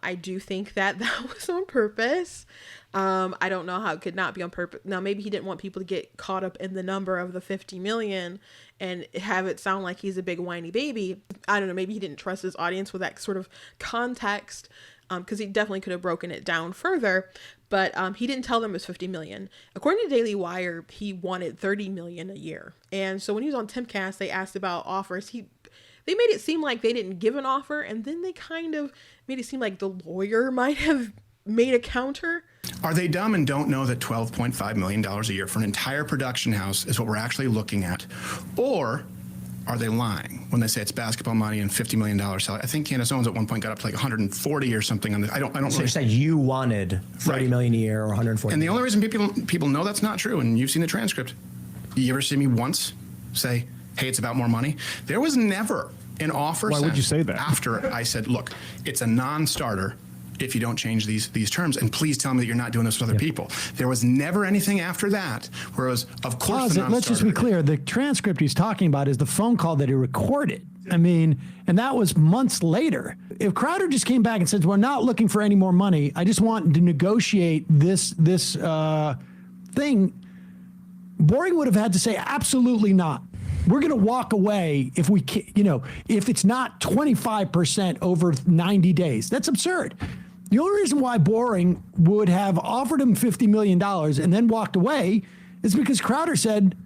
I do think that was on purpose. I don't know how it could not be on purpose. Now, maybe he didn't want people to get caught up in the number of the 50 million and have it sound like he's a big whiny baby. I don't know. Maybe he didn't trust his audience with that sort of context. Because he definitely could have broken it down further, but he didn't tell them it was 50 million. According to Daily Wire, he wanted 30 million a year. And so when he was on Timcast, they asked about offers. They made it seem like they didn't give an offer, and then they kind of made it seem like the lawyer might have made a counter. Are they dumb and don't know that $12.5 million a year for an entire production house is what we're actually looking at? Or are they lying when they say it's basketball money and $50 million salary? I think Candace Owens at one point got up to like 140 or something on the, I don't So really. you said you wanted 30 million a year or 140. And the only reason people know that's not true, and you've seen the transcript, you ever see me once say, hey, it's about more money? There was never an offer. Why would you say that? After I said, look, it's a non-starter if you don't change these terms, and please tell me that you're not doing this with other people. There was never anything after that where it was, of course, the non-starter. Let's just be clear. The transcript he's talking about is the phone call that he recorded. I mean, and that was months later. If Crowder just came back and said, we're not looking for any more money, I just want to negotiate this thing, Boring would have had to say, absolutely not. We're going to walk away if we, if it's not 25% over 90 days. That's absurd. The only reason why Boring would have offered him $50 million and then walked away is because Crowder said,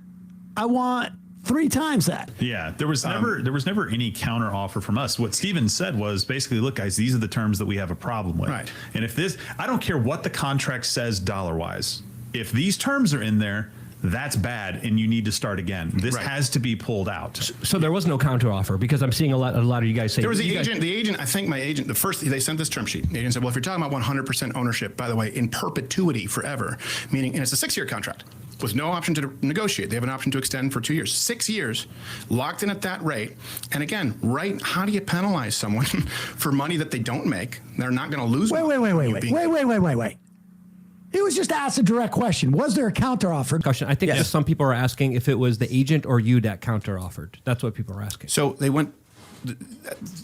I want 3 times that. Yeah, there was never any counter offer from us. What Steven said was basically, look, guys, these are the terms that we have a problem with. Right. And if this, I don't care what the contract says dollar-wise. If these terms are in there, that's bad, and you need to start again. This has to be pulled out. So there was no counteroffer, because I'm seeing a lot of you guys say there was the agent. I think my agent. The first they sent this term sheet. The agent said, "Well, if you're talking about 100% ownership, by the way, in perpetuity, forever, meaning, and it's a 6-year contract with no option to negotiate. They have an option to extend for 2 years, 6 years, locked in at that rate. And again, how do you penalize someone for money that they don't make? They're not going to lose. Wait. It was just asked a direct question. Was there a counteroffer? Question. I think some people are asking if it was the agent or you that counteroffered. That's what people are asking. So they went,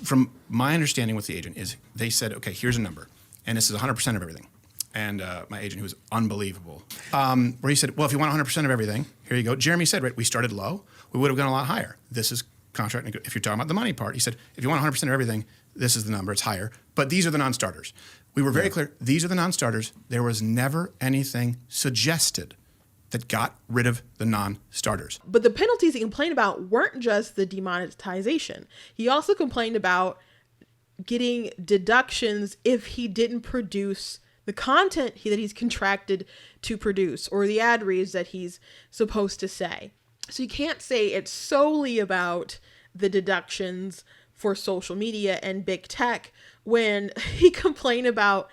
from my understanding with the agent is they said, okay, here's a number. And this is 100% of everything. And my agent, who was unbelievable, where he said, well, if you want 100% of everything, here you go. Jeremy said, right, we started low. We would have gone a lot higher. This is contract. If you're talking about the money part, he said, if you want 100% of everything, this is the number. It's higher. But these are the non-starters. We were very clear. These are the non-starters. There was never anything suggested that got rid of the non-starters. But the penalties he complained about weren't just the demonetization. He also complained about getting deductions if he didn't produce the content that he's contracted to produce or the ad reads that he's supposed to say. So you can't say it's solely about the deductions for social media and big tech when he complained about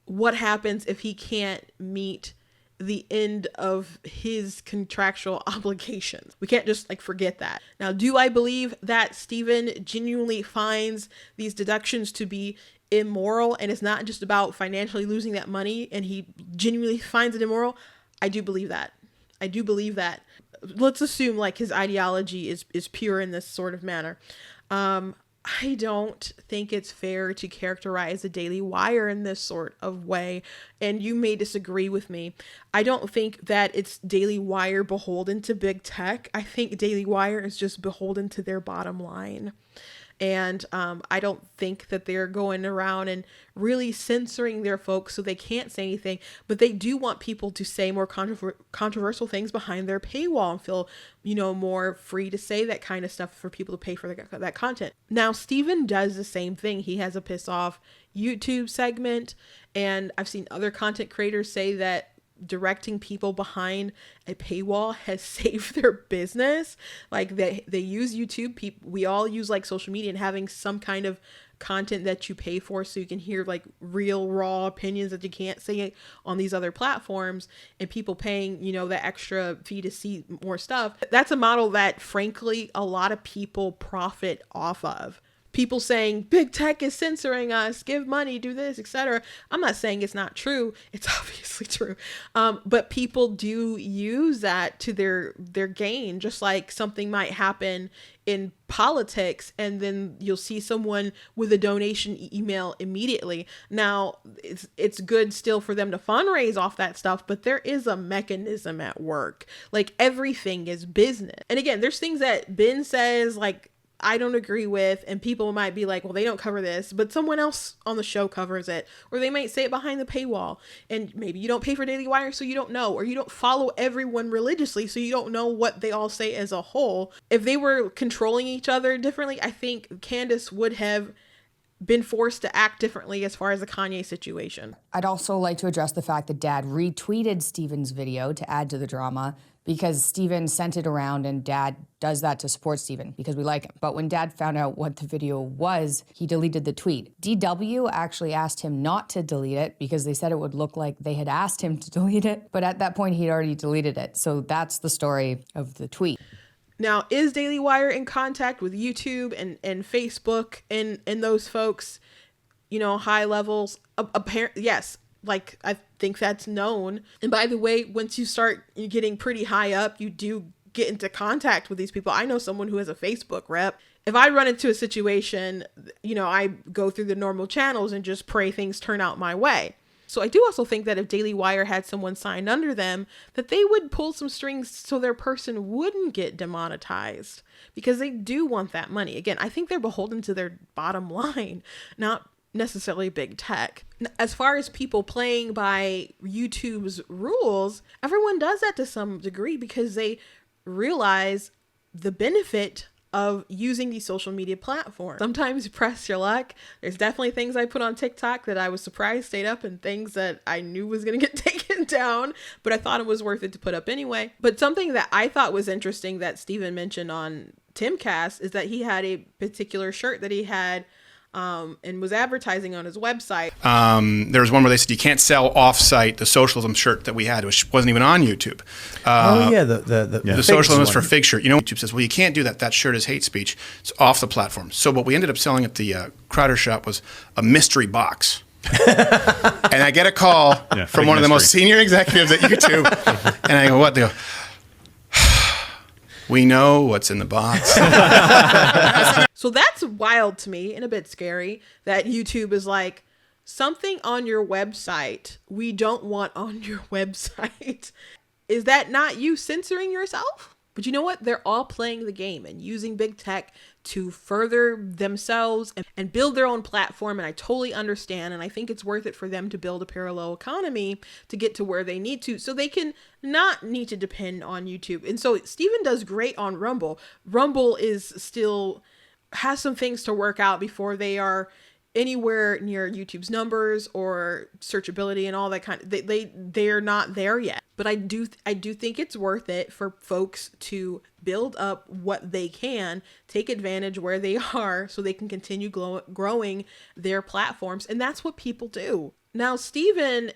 what happens if he can't meet the end of his contractual obligations. We can't just forget that. Now, do I believe that Steven genuinely finds these deductions to be immoral and it's not just about financially losing that money and he genuinely finds it immoral? I do believe that. Let's assume his ideology is pure in this sort of manner. I don't think it's fair to characterize the Daily Wire in this sort of way, and you may disagree with me. I don't think that it's Daily Wire beholden to big tech. I think Daily Wire is just beholden to their bottom line. And I don't think that they're going around and really censoring their folks so they can't say anything, but they do want people to say more controversial things behind their paywall and feel, more free to say that kind of stuff for people to pay for that content. Now, Steven does the same thing. He has a piss off YouTube segment, and I've seen other content creators say that directing people behind a paywall has saved their business. Like they use YouTube. We all use like social media, and having some kind of content that you pay for so you can hear like real raw opinions that you can't say on these other platforms, and people paying, the extra fee to see more stuff. That's a model that frankly a lot of people profit off of. People saying big tech is censoring us, give money, do this, etc. I'm not saying it's not true. It's obviously true. But people do use that to their gain, just like something might happen in politics and then you'll see someone with a donation email immediately. Now, it's good still for them to fundraise off that stuff, but there is a mechanism at work. Like everything is business. And again, there's things that Ben says like I don't agree with, and people might be like, well, they don't cover this, but someone else on the show covers it, or they might say it behind the paywall, and maybe you don't pay for Daily Wire, so you don't know, or you don't follow everyone religiously, so you don't know what they all say as a whole. If they were controlling each other differently, I think Candace would have been forced to act differently as far as the Kanye situation. I'd also like to address the fact that Dad retweeted Steven's video to add to the drama, because Steven sent it around and Dad does that to support Steven because we like him. But when Dad found out what the video was, he deleted the tweet. DW actually asked him not to delete it because they said it would look like they had asked him to delete it. But at that point, he'd already deleted it. So that's the story of the tweet. Now, is Daily Wire in contact with YouTube and Facebook and those folks, high levels? Yes. Like, I think that's known. And by the way, once you start getting pretty high up, you do get into contact with these people. I know someone who has a Facebook rep. If I run into a situation, I go through the normal channels and just pray things turn out my way. So I do also think that if Daily Wire had someone signed under them, that they would pull some strings so their person wouldn't get demonetized because they do want that money. Again, I think they're beholden to their bottom line, not necessarily big tech. As far as people playing by YouTube's rules, everyone does that to some degree because they realize the benefit of using these social media platforms. Sometimes you press your luck. There's definitely things I put on TikTok that I was surprised stayed up and things that I knew was going to get taken down, but I thought it was worth it to put up anyway. But something that I thought was interesting that Steven mentioned on Timcast is that he had a particular shirt that he had and was advertising on his website. There was one where they said you can't sell off-site the socialism shirt that we had, which wasn't even on YouTube. The socialism was for fig shirt. YouTube says, well, you can't do that. That shirt is hate speech. It's off the platform. So what we ended up selling at the Crowder shop was a mystery box. And I get a call from one of the most senior executives at YouTube, and I go, what? They go, we know what's in the box. So that's wild to me and a bit scary that YouTube is like, something on your website we don't want on your website. Is that not you censoring yourself? But you know what? They're all playing the game and using big tech to further themselves and build their own platform. And I totally understand. And I think it's worth it for them to build a parallel economy to get to where they need to, so they can not need to depend on YouTube. And so Steven does great on Rumble. Rumble has some things to work out before they are anywhere near YouTube's numbers or searchability and all that kind of, they're not there yet. But I do think it's worth it for folks to build up what they can, take advantage where they are so they can continue growing their platforms. And that's what people do. Now, Steven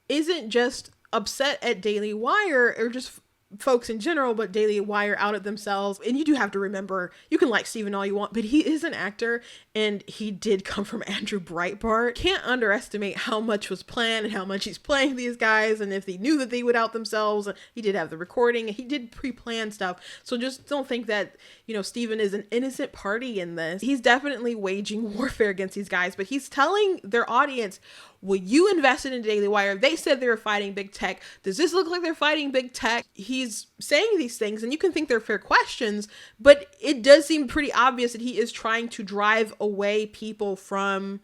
isn't just upset at Daily Wire or just folks in general, but Daily Wire outed themselves. And you do have to remember, you can like Steven all you want, but he is an actor and he did come from Andrew Breitbart. Can't underestimate how much was planned and how much he's playing these guys. And if he knew that they would out themselves, he did have the recording, he did pre-plan stuff. So just don't think that, Steven is an innocent party in this. He's definitely waging warfare against these guys, but he's telling their audience, well, you invested in Daily Wire. They said they were fighting big tech. Does this look like they're fighting big tech? He's saying these things, and you can think they're fair questions, but it does seem pretty obvious that he is trying to drive away people from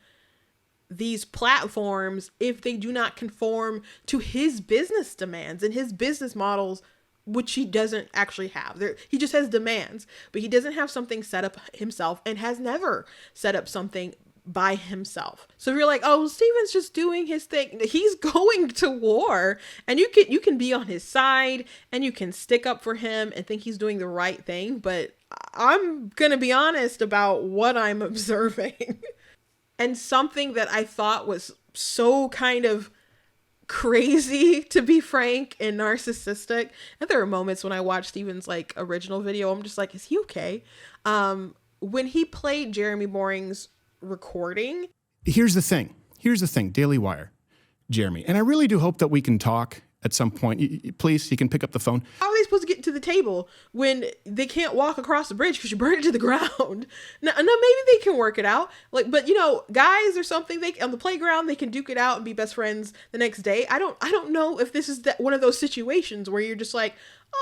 these platforms if they do not conform to his business demands and his business models, which he doesn't actually have. He just has demands, but he doesn't have something set up himself and has never set up something by himself. So if you're like, oh, Steven's just doing his thing, he's going to war, and you can be on his side and you can stick up for him and think he's doing the right thing, but I'm gonna be honest about what I'm observing. And something that I thought was so kind of crazy, to be frank, and narcissistic, and there were moments when I watched Steven's like original video, I'm just like, is he okay? When he played Jeremy Boring's recording. Here's the thing, Daily Wire, Jeremy, and I really do hope that we can talk at some point. Please, you can pick up the phone. How are they supposed to get to the table when they can't walk across the bridge because you burned it to the ground? Now, maybe they can work it out. But guys or something, they on the playground, they can duke it out and be best friends the next day. I don't know if this is one of those situations where you're just like,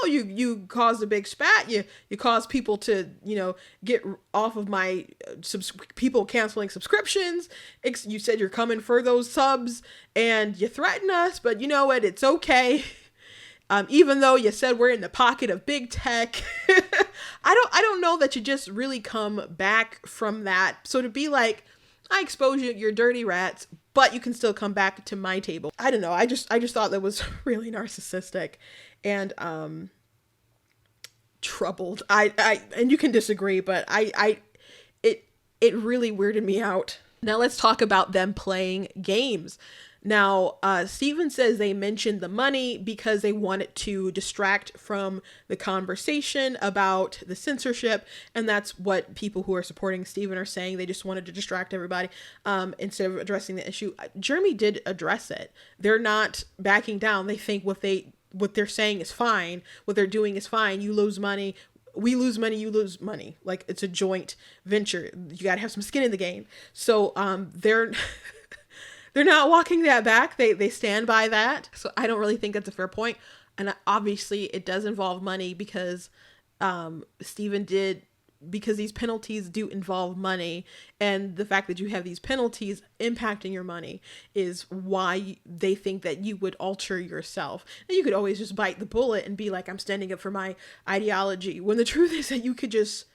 oh, you caused a big spat. You caused people to, get off of my people canceling subscriptions. You said you're coming for those subs and you threaten us, but you know what? It's okay. Even though you said we're in the pocket of big tech, I don't know that you just really come back from that. So to be like, I expose you, you're dirty rats, but you can still come back to my table. I don't know. I just thought that was really narcissistic and troubled. And you can disagree, but it really weirded me out. Now let's talk about them playing games. Now, Steven says they mentioned the money because they wanted to distract from the conversation about the censorship. And that's what people who are supporting Steven are saying. They just wanted to distract everybody instead of addressing the issue. Jeremy did address it. They're not backing down. They think what they're saying is fine. What they're doing is fine. You lose money. We lose money, you lose money. Like, it's a joint venture. You got to have some skin in the game. So they're not walking that back. They stand by that. So I don't really think that's a fair point. And obviously it does involve money because because these penalties do involve money. And the fact that you have these penalties impacting your money is why they think that you would alter yourself. And you could always just bite the bullet and be like, I'm standing up for my ideology. When the truth is that you could just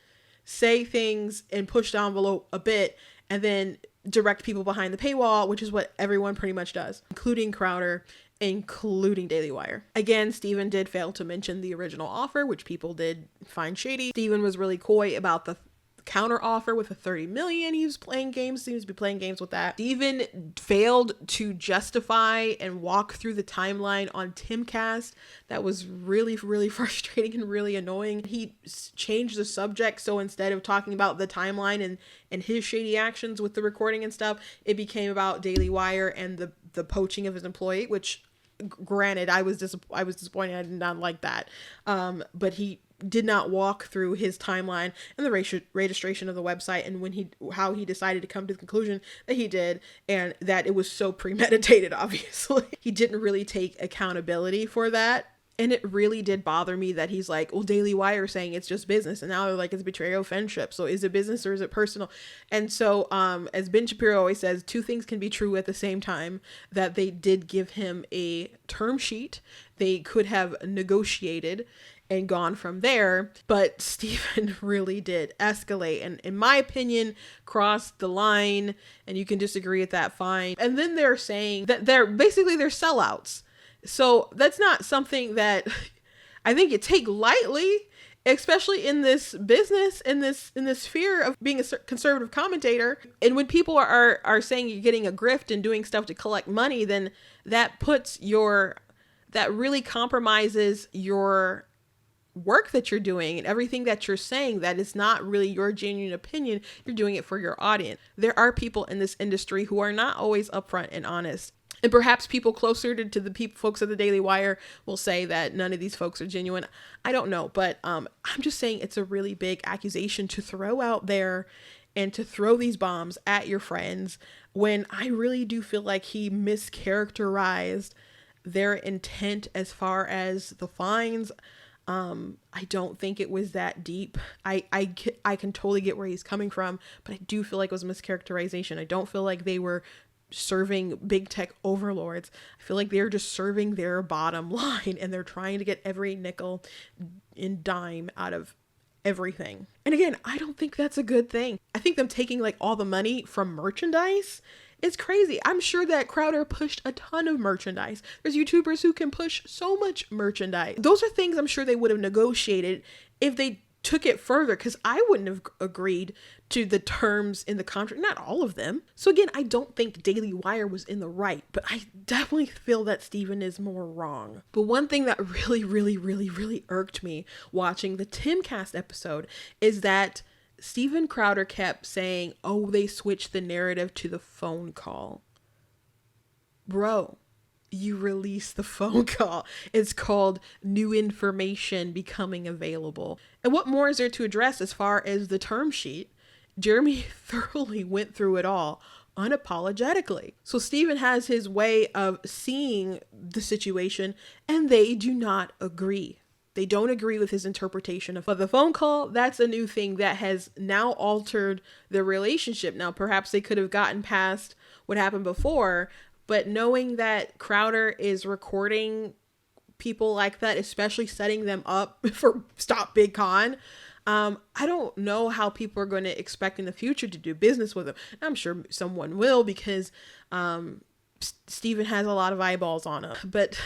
say things and push the envelope a bit and then direct people behind the paywall, which is what everyone pretty much does, including Crowder, including Daily Wire. Again, Steven did fail to mention the original offer, which people did find shady. Steven was really coy about the counter offer with a 30 million. He was playing games, seems to be playing games with that. Steven failed to justify and walk through the timeline on Timcast. That was really, really frustrating and really annoying. He changed the subject, so instead of talking about the timeline and his shady actions with the recording and stuff, it became about Daily Wire and the poaching of his employee, which granted, I was disappointed. I did not like that. But he did not walk through his timeline and the registration of the website and how he decided to come to the conclusion that he did, and that it was so premeditated, obviously. He didn't really take accountability for that. And it really did bother me that he's like, well, Daily Wire saying it's just business. And now they're like, it's betrayal of friendship. So is it business or is it personal? And so, as Ben Shapiro always says, two things can be true at the same time, that they did give him a term sheet. They could have negotiated and gone from there. But Steven really did escalate and, in my opinion, crossed the line. And you can disagree with that, fine. And then they're saying that they're sellouts. So that's not something that I think you take lightly, especially in this business, in this sphere of being a conservative commentator. And when people are saying you're getting a grift and doing stuff to collect money, then that puts that really compromises your work that you're doing and everything that you're saying, that is not really your genuine opinion. You're doing it for your audience. There are people in this industry who are not always upfront and honest. And perhaps people closer to the folks at the Daily Wire will say that none of these folks are genuine. I don't know, but I'm just saying it's a really big accusation to throw out there and to throw these bombs at your friends, when I really do feel like he mischaracterized their intent as far as the fines. I don't think it was that deep. I can totally get where he's coming from, but I do feel like it was a mischaracterization. I don't feel like they were serving big tech overlords. I feel like they're just serving their bottom line, and they're trying to get every nickel and dime out of everything. And again, I don't think that's a good thing. I think them taking like all the money from merchandise is crazy. I'm sure that Crowder pushed a ton of merchandise. There's YouTubers who can push so much merchandise. Those are things I'm sure they would have negotiated if they took it further, because I wouldn't have agreed to the terms in the contract, not all of them. So again, I don't think Daily Wire was in the right, but I definitely feel that Steven is more wrong. But one thing that really irked me watching the Timcast episode is that Steven Crowder kept saying, oh, they switched the narrative to the phone call. Bro, you released the phone call. It's called new information becoming available. And what more is there to address as far as the term sheet? Jeremy thoroughly went through it all unapologetically. So Steven has his way of seeing the situation, and they do not agree. They don't agree with his interpretation of the phone call. That's a new thing that has now altered the relationship. Now, perhaps they could have gotten past what happened before, but knowing that Crowder is recording people like that, especially setting them up for Stop Big Con, I don't know how people are going to expect in the future to do business with him. I'm sure someone will, because Steven has a lot of eyeballs on him. But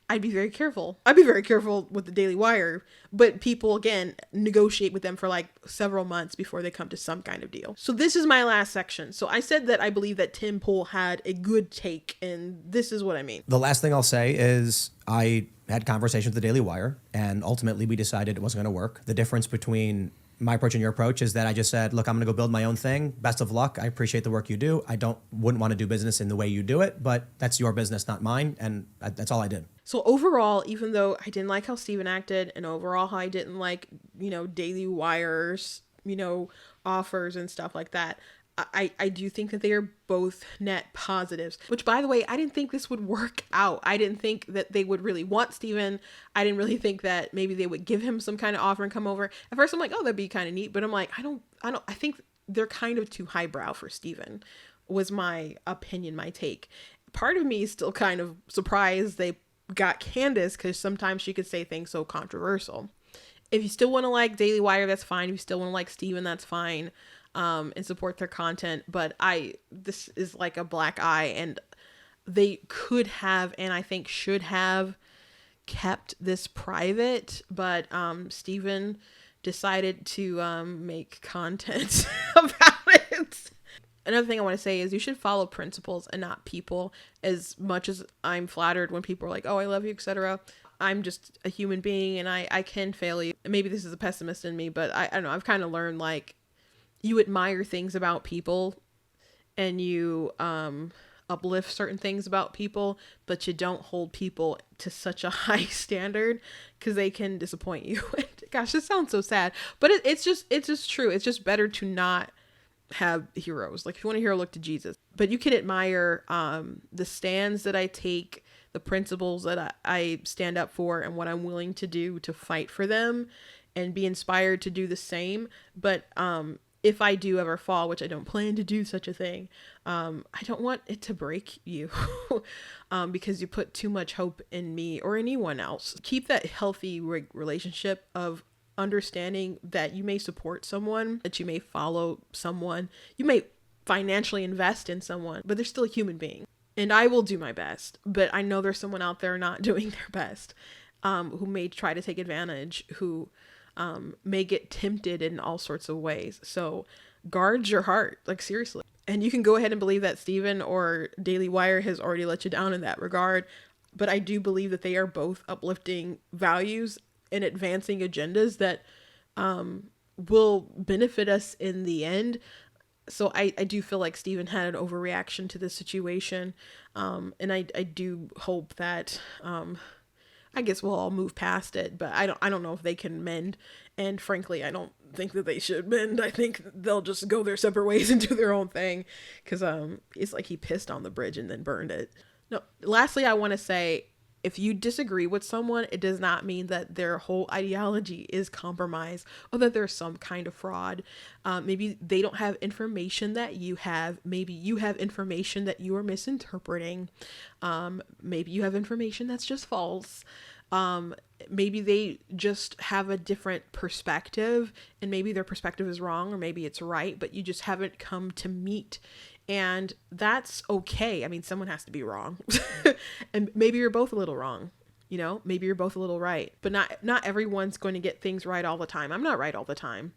I'd be very careful. I'd be very careful with the Daily Wire, but people, again, negotiate with them for like several months before they come to some kind of deal. So this is my last section. So I said that I believe that Tim Pool had a good take, and this is what I mean. The last thing I'll say is I had conversations with the Daily Wire, and ultimately we decided it wasn't going to work. The difference between my approach and your approach is that I just said, look, I'm going to go build my own thing. Best of luck. I appreciate the work you do. I wouldn't want to do business in the way you do it, but that's your business, not mine. And that's all I did. So overall, even though I didn't like how Steven acted, and overall how I didn't like, Daily Wire's, offers and stuff like that, I do think that they are both net positives, which, by the way, I didn't think this would work out. I didn't think that they would really want Steven. I didn't really think that maybe they would give him some kind of offer and come over. At first I'm like, oh, that'd be kind of neat. But I'm like, I think they're kind of too highbrow for Steven, was my opinion, my take. Part of me is still kind of surprised they got Candace, because sometimes she could say things so controversial. If you still want to like Daily Wire, that's fine. If you still want to like Steven, that's fine. And support their content, but this is like a black eye, and they could have, and I think should have, kept this private, but Steven decided to make content about it. Another thing I want to say is you should follow principles and not people. As much as I'm flattered when people are like, oh, I love you, etc., I'm just a human being, and I can fail you. Maybe this is a pessimist in me, but I don't know, I've kind of learned, like, you admire things about people, and you uplift certain things about people, but you don't hold people to such a high standard, because they can disappoint you. Gosh, this sounds so sad, but it's just true. It's just better to not have heroes. Like, if you want a hero, look to Jesus. But you can admire the stands that I take, the principles that I stand up for, and what I'm willing to do to fight for them, and be inspired to do the same. But if I do ever fall, which I don't plan to do such a thing, I don't want it to break you because you put too much hope in me or anyone else. Keep that healthy relationship of understanding that you may support someone, that you may follow someone, you may financially invest in someone, but they're still a human being. And I will do my best, but I know there's someone out there not doing their best, who may try to take advantage, who may get tempted in all sorts of ways. So guard your heart, like, seriously. And you can go ahead and believe that Steven or Daily Wire has already let you down in that regard. but I do believe that they are both uplifting values and advancing agendas that will benefit us in the end. So I do feel like Steven had an overreaction to this situation. And I do hope that, I guess we'll all move past it, but I don't know if they can mend. And frankly, I don't think that they should mend. I think they'll just go their separate ways and do their own thing. Cause, it's like he pissed on the bridge and then burned it. No, lastly, I want to say, if you disagree with someone, it does not mean that their whole ideology is compromised or that there's some kind of fraud. Maybe they don't have information that you have. Maybe you have information that you are misinterpreting. Maybe you have information that's just false. Maybe they just have a different perspective, and maybe their perspective is wrong, or maybe it's right, but you just haven't come to meet. And that's okay. I mean, someone has to be wrong. And maybe you're both a little wrong. You know, maybe you're both a little right. But not everyone's going to get things right all the time. I'm not right all the time.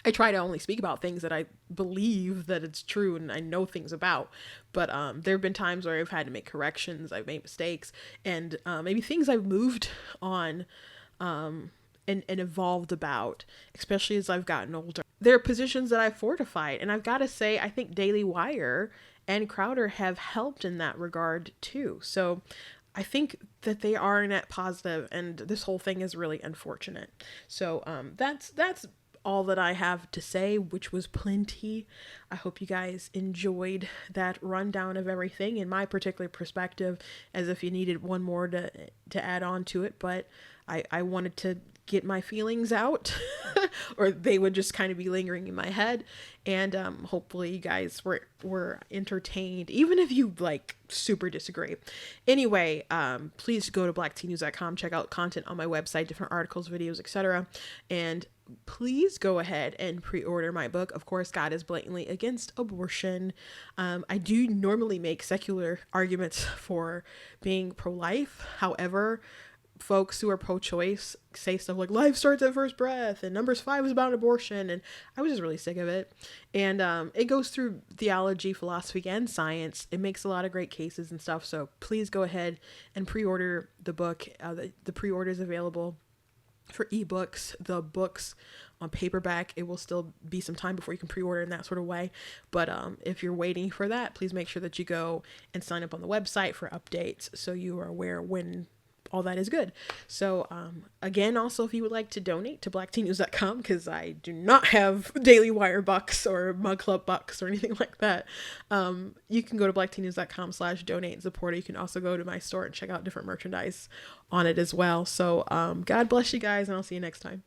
I try to only speak about things that I believe that it's true and I know things about. But there have been times where I've had to make corrections. I've made mistakes. And maybe things I've moved on and evolved about, especially as I've gotten older. There are positions that I've fortified, and I've got to say, I think Daily Wire and Crowder have helped in that regard too. So I think that they are a net positive, and this whole thing is really unfortunate. So that's all that I have to say, which was plenty. I hope you guys enjoyed that rundown of everything in my particular perspective, as if you needed one more to add on to it. But I wanted to get my feelings out or they would just kind of be lingering in my head. And hopefully you guys were entertained, even if you like super disagree. Anyway, please go to blacktnews.com, check out content on my website, different articles, videos, etc. And please go ahead and pre-order my book. Of course, God is blatantly against abortion. I do normally make secular arguments for being pro-life. However, folks who are pro-choice say stuff like life starts at first breath and Numbers 5 is about abortion, and I was just really sick of it. And it goes through theology, philosophy, and science. It makes a lot of great cases and stuff. So please go ahead and pre-order the book. The pre-order is available for ebooks. The books on paperback, it will still be some time before you can pre-order in that sort of way. But if you're waiting for that, please make sure that you go and sign up on the website for updates so you are aware when all that is good. So again, also, if you would like to donate to blacktnews.com, because I do not have Daily Wire bucks or Mug Club bucks or anything like that, you can go to blacktnews.com/donate and support it. You can also go to my store and check out different merchandise on it as well. So God bless you guys, and I'll see you next time.